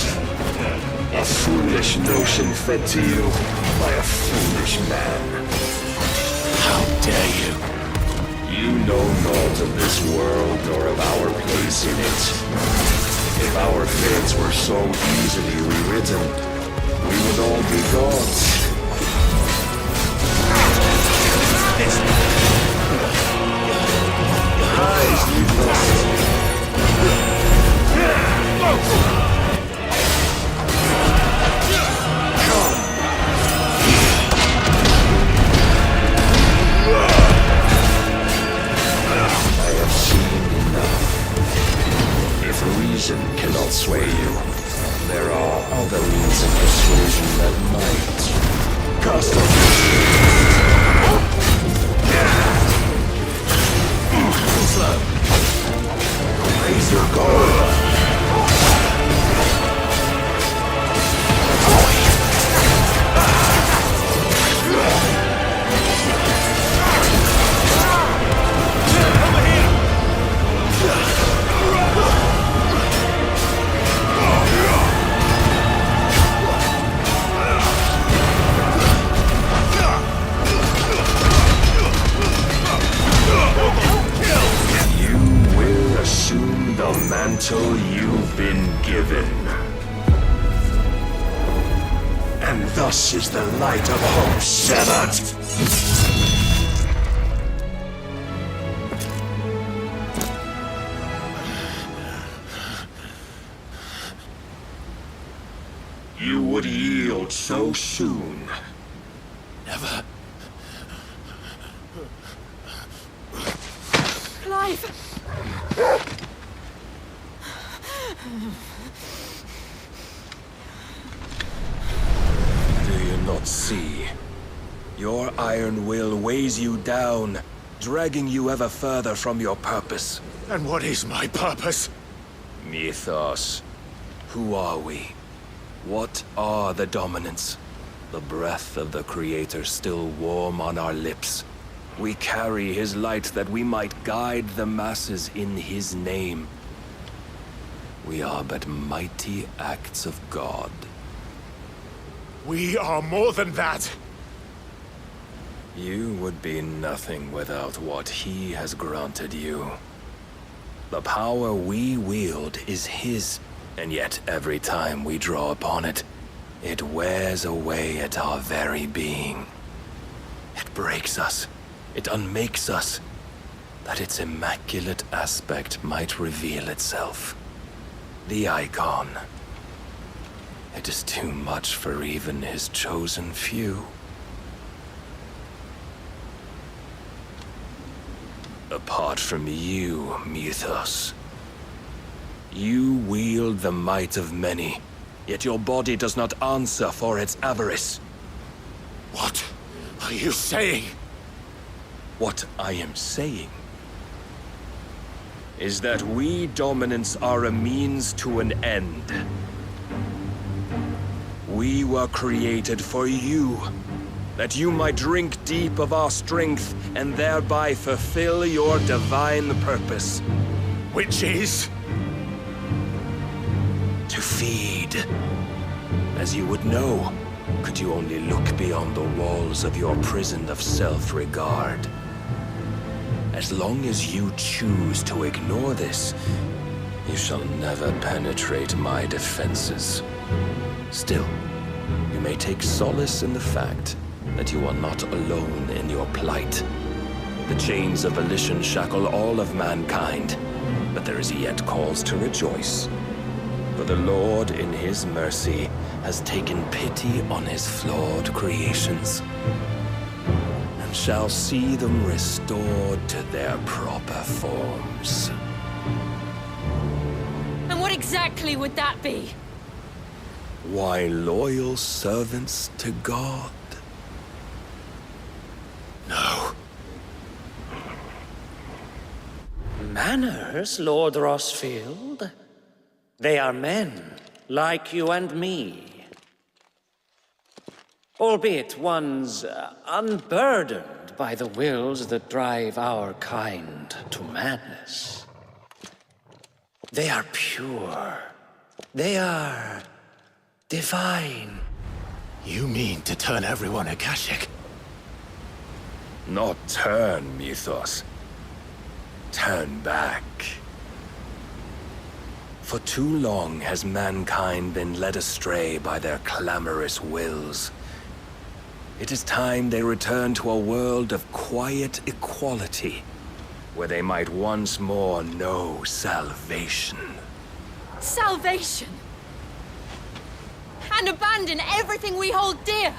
[SPEAKER 9] A foolish notion fed to you by a foolish man.
[SPEAKER 3] How dare you?
[SPEAKER 9] You know naught of this world or of our place in it. If our fates were so easily rewritten, we would all be gods. Eyes we've lost. I have seen enough. If reason cannot sway you, there are other means of persuasion that might. Thus is the light of hope severed. You would yield so soon.
[SPEAKER 3] Never.
[SPEAKER 1] Clive!
[SPEAKER 17] Do you not see? Your iron will weighs you down, dragging you ever further from your purpose.
[SPEAKER 3] And what is my purpose?
[SPEAKER 17] Mythos. Who are we? What are the dominants? The breath of the Creator still warm on our lips. We carry his light that we might guide the masses in his name. We are but mighty acts of God.
[SPEAKER 3] We are more than that.
[SPEAKER 17] You would be nothing without what he has granted you. The power we wield is his, and yet every time we draw upon it, it wears away at our very being. It breaks us. It unmakes us, that its immaculate aspect might reveal itself. The icon. It is too much for even his chosen few. Apart from you, Mythos, you wield the might of many, yet your body does not answer for its avarice.
[SPEAKER 3] What are you saying?
[SPEAKER 17] What I am saying is that we dominants are a means to an end. We were created for you, that you might drink deep of our strength and thereby fulfill your divine purpose.
[SPEAKER 3] Which is?
[SPEAKER 17] To feed. As you would know, could you only look beyond the walls of your prison of self-regard. As long as you choose to ignore this, you shall never penetrate my defenses. Still, you may take solace in the fact that you are not alone in your plight. The chains of volition shackle all of mankind, but there is yet cause to rejoice. For the Lord, in his mercy, has taken pity on his flawed creations, and shall see them restored to their proper forms.
[SPEAKER 1] And what exactly would that be?
[SPEAKER 17] Why, loyal servants to God.
[SPEAKER 3] No.
[SPEAKER 15] Manners, Lord Rossfield? They are men, like you and me. Albeit ones unburdened by the wills that drive our kind to madness. They are pure. They are divine.
[SPEAKER 3] You mean to turn everyone Akashic?
[SPEAKER 17] Not turn, Mythos. Turn back. For too long has mankind been led astray by their clamorous wills. It is time they return to a world of quiet equality, where they might once more know salvation.
[SPEAKER 1] Salvation! And abandon everything we hold dear!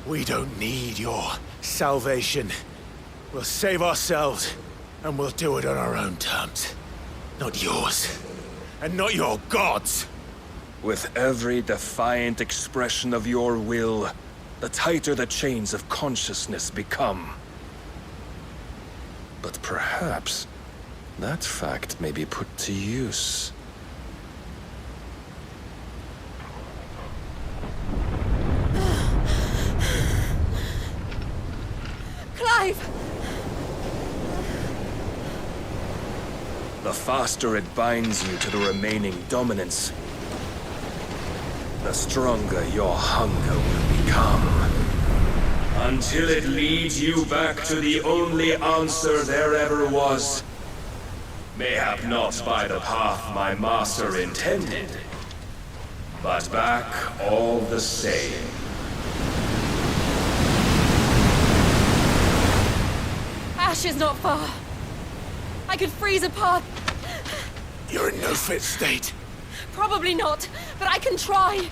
[SPEAKER 3] We don't need your salvation. We'll save ourselves, and we'll do it on our own terms. Not yours. And not your gods.
[SPEAKER 17] With every defiant expression of your will, the tighter the chains of consciousness become. But perhaps that fact may be put to use.
[SPEAKER 1] Clive!
[SPEAKER 17] The faster it binds you to the remaining dominance, the stronger your hunger will become. Until it leads you back to the only answer there ever was. Mayhap not by the path my master intended,
[SPEAKER 9] but back all the same.
[SPEAKER 1] Ash is not far. I could freeze a path.
[SPEAKER 3] You're in no fit state.
[SPEAKER 1] Probably not, but I can try.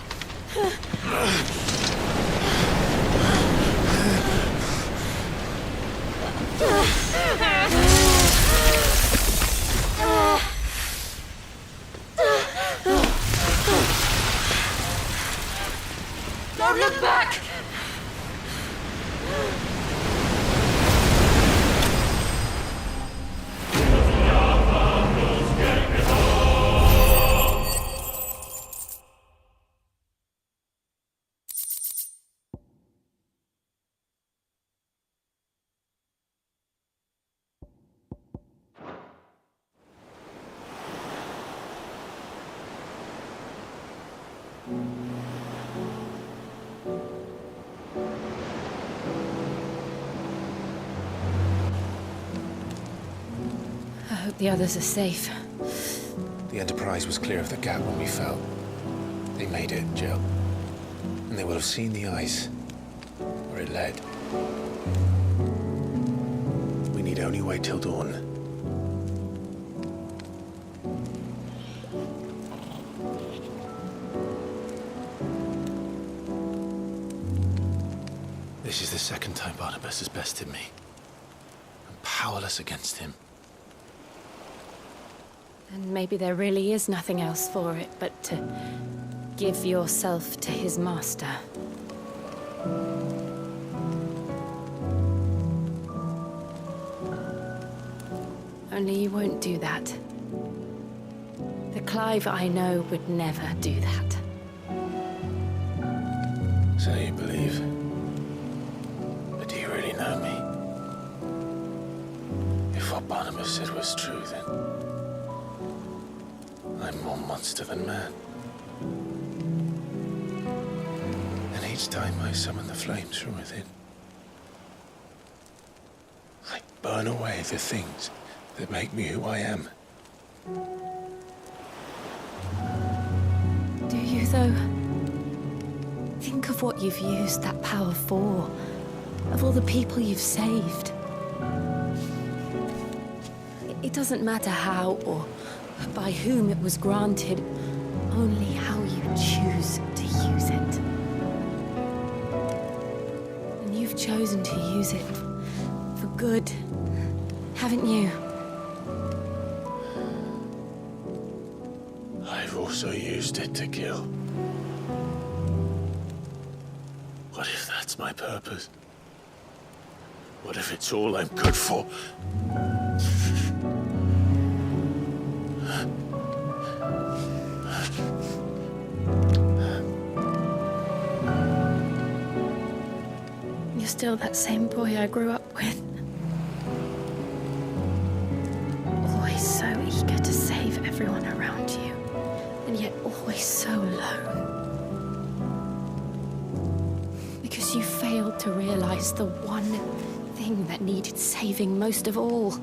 [SPEAKER 1] Don't look back! I hope the others are safe.
[SPEAKER 3] The Enterprise was clear of the gap when we fell. They made it, Jill. And they will have seen the ice, where it led. We need only wait till dawn. This is the second time Barnabas has bested me. I'm powerless against him.
[SPEAKER 1] And maybe there really is nothing else for it but to give yourself to his master. Only you won't do that. The Clive I know would never do that.
[SPEAKER 3] So you believe? But do you really know me? If what Barnabas said was true, then I'm more monster than man. And each time I summon the flames from within, I burn away the things that make me who I am.
[SPEAKER 1] Do you, though? Think of what you've used that power for, of all the people you've saved. It doesn't matter how or by whom it was granted, only how you choose to use it. And you've chosen to use it for good, haven't you?
[SPEAKER 3] I've also used it to kill. What if that's my purpose? What if it's all I'm good for?
[SPEAKER 1] You're still that same boy I grew up with. Always so eager to save everyone around you, and yet always so alone. Because you failed to realize the one thing that needed saving most of all.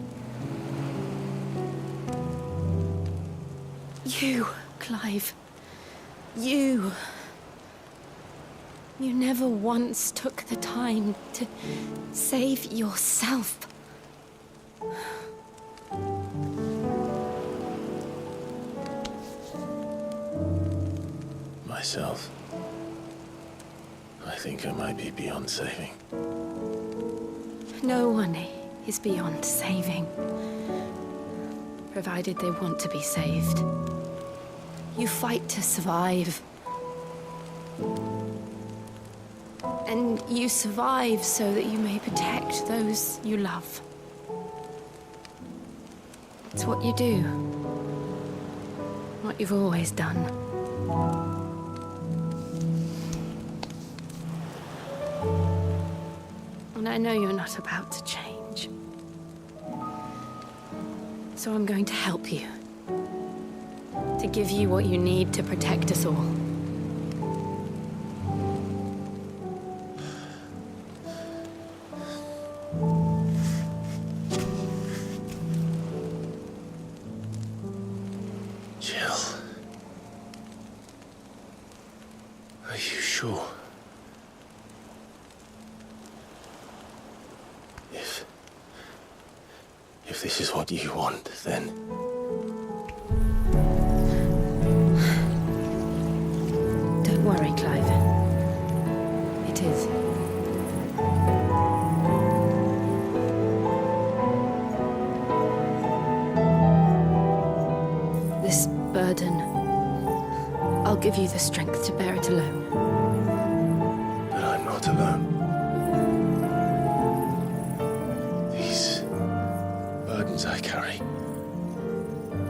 [SPEAKER 1] You, Clive. You. You never once took the time to save yourself.
[SPEAKER 3] Myself. I think I might be beyond saving.
[SPEAKER 1] No one is beyond saving, provided they want to be saved. You fight to survive. And you survive so that you may protect those you love. It's what you do. What you've always done. And I know you're not about to change. So I'm going to help you. To give you what you need to protect us all.
[SPEAKER 3] sure. If this is what you want, then...
[SPEAKER 1] Don't worry, Clive. It is. This burden, I'll give you the strength to bear it alone.
[SPEAKER 3] But I'm not alone. These burdens I carry,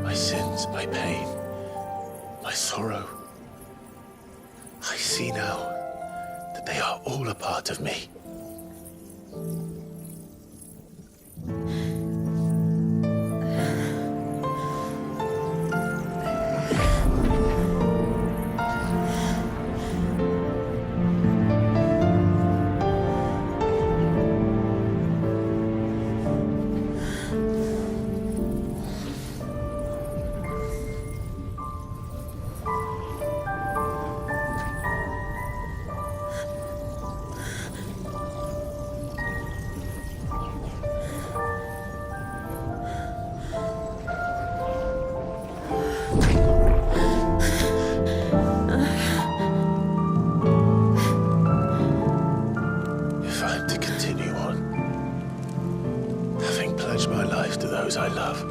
[SPEAKER 3] my sins, my pain, my sorrow, I see now that they are all a part of me. If I'm to continue on, having pledged my life to those I love,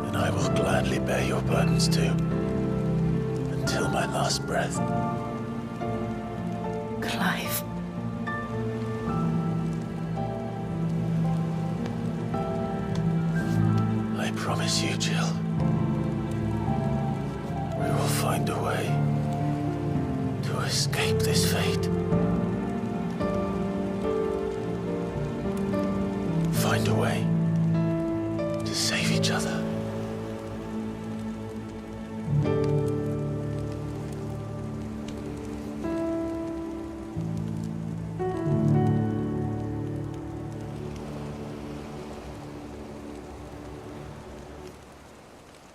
[SPEAKER 3] then I will gladly bear your burdens too, until my last breath.
[SPEAKER 1] Clive.
[SPEAKER 3] I promise you, Jill, we will find a way to escape this fate. Find a way to save each other.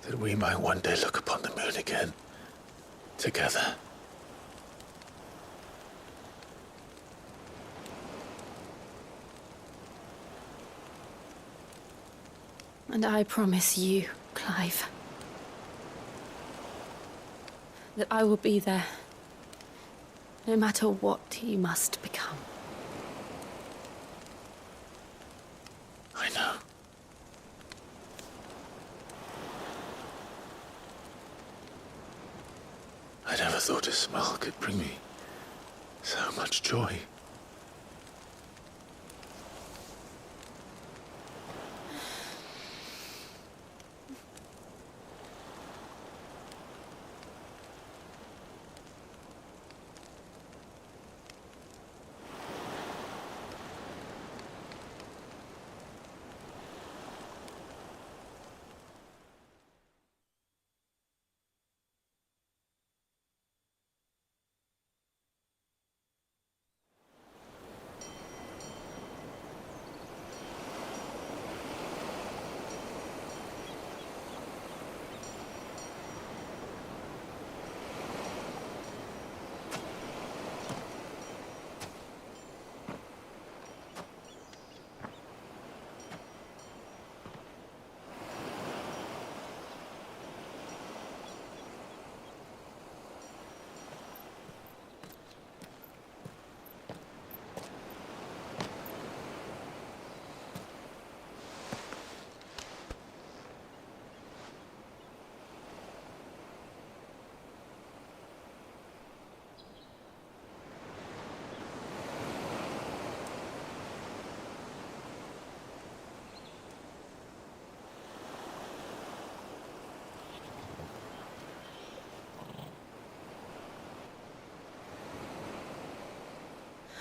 [SPEAKER 3] That we might one day look upon the moon again, together.
[SPEAKER 1] And I promise you, Clive, that I will be there, no matter what you must become.
[SPEAKER 3] I know. I never thought a smile could bring me so much joy.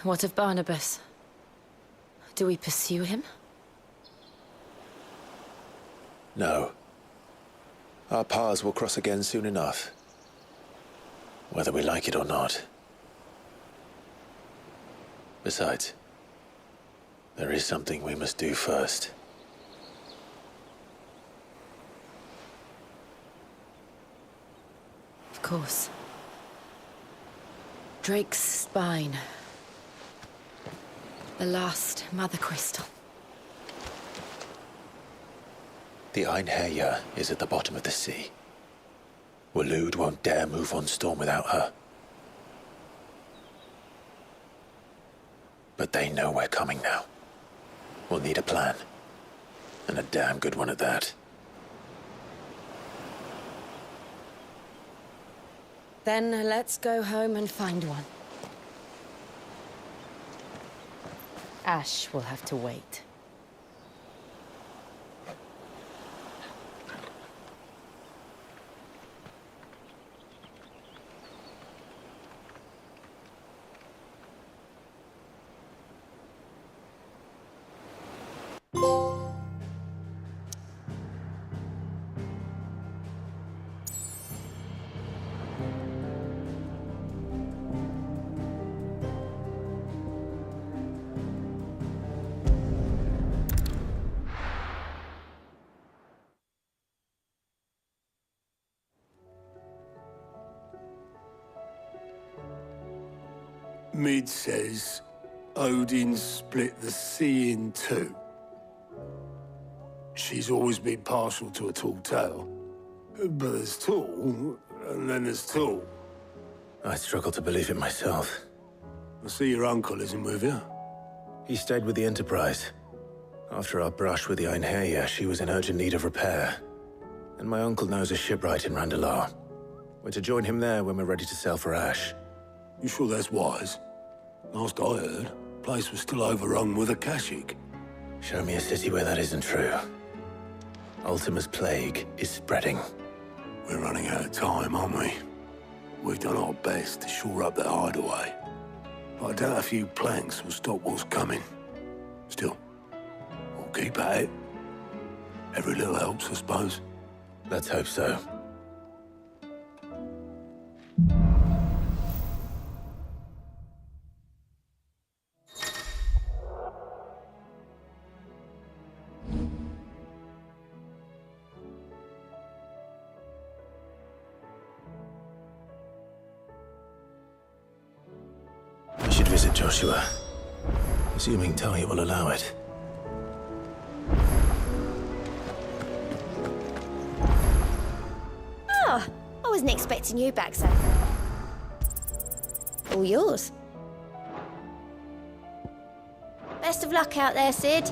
[SPEAKER 1] What of Barnabas? Do we pursue him?
[SPEAKER 3] No. Our paths will cross again soon enough, whether we like it or not. Besides, there is something we must do first.
[SPEAKER 1] Of course. Drake's spine. The last mother crystal.
[SPEAKER 3] The Einherjar is at the bottom of the sea. Waloed won't dare move on Storm without her. But they know we're coming now. We'll need a plan. And a damn good one at that.
[SPEAKER 1] Then let's go home and find one. Ash will have to wait.
[SPEAKER 20] Mid says Odin split the sea in two. She's always been partial to a tall tale. But there's tall, and then there's tall.
[SPEAKER 3] I struggle to believe it myself.
[SPEAKER 20] I see your uncle isn't with you.
[SPEAKER 3] He stayed with the Enterprise. After our brush with the Einherjar, she was in urgent need of repair. And my uncle knows a shipwright in Randalar. We're to join him there when we're ready to sail for Ash.
[SPEAKER 20] You sure that's wise? Last I heard, the place was still overrun with Akashic.
[SPEAKER 3] Show me a city where that isn't true. Ultima's plague is spreading.
[SPEAKER 20] We're running out of time, aren't we? We've done our best to shore up that hideaway. But I doubt a few planks will stop what's coming. Still, we'll keep at it. Every little helps, I suppose.
[SPEAKER 3] Let's hope so. We should visit Joshua, assuming Talia will allow it.
[SPEAKER 8] Oh, I wasn't expecting you back, so. All yours. Best of luck out there, Sid.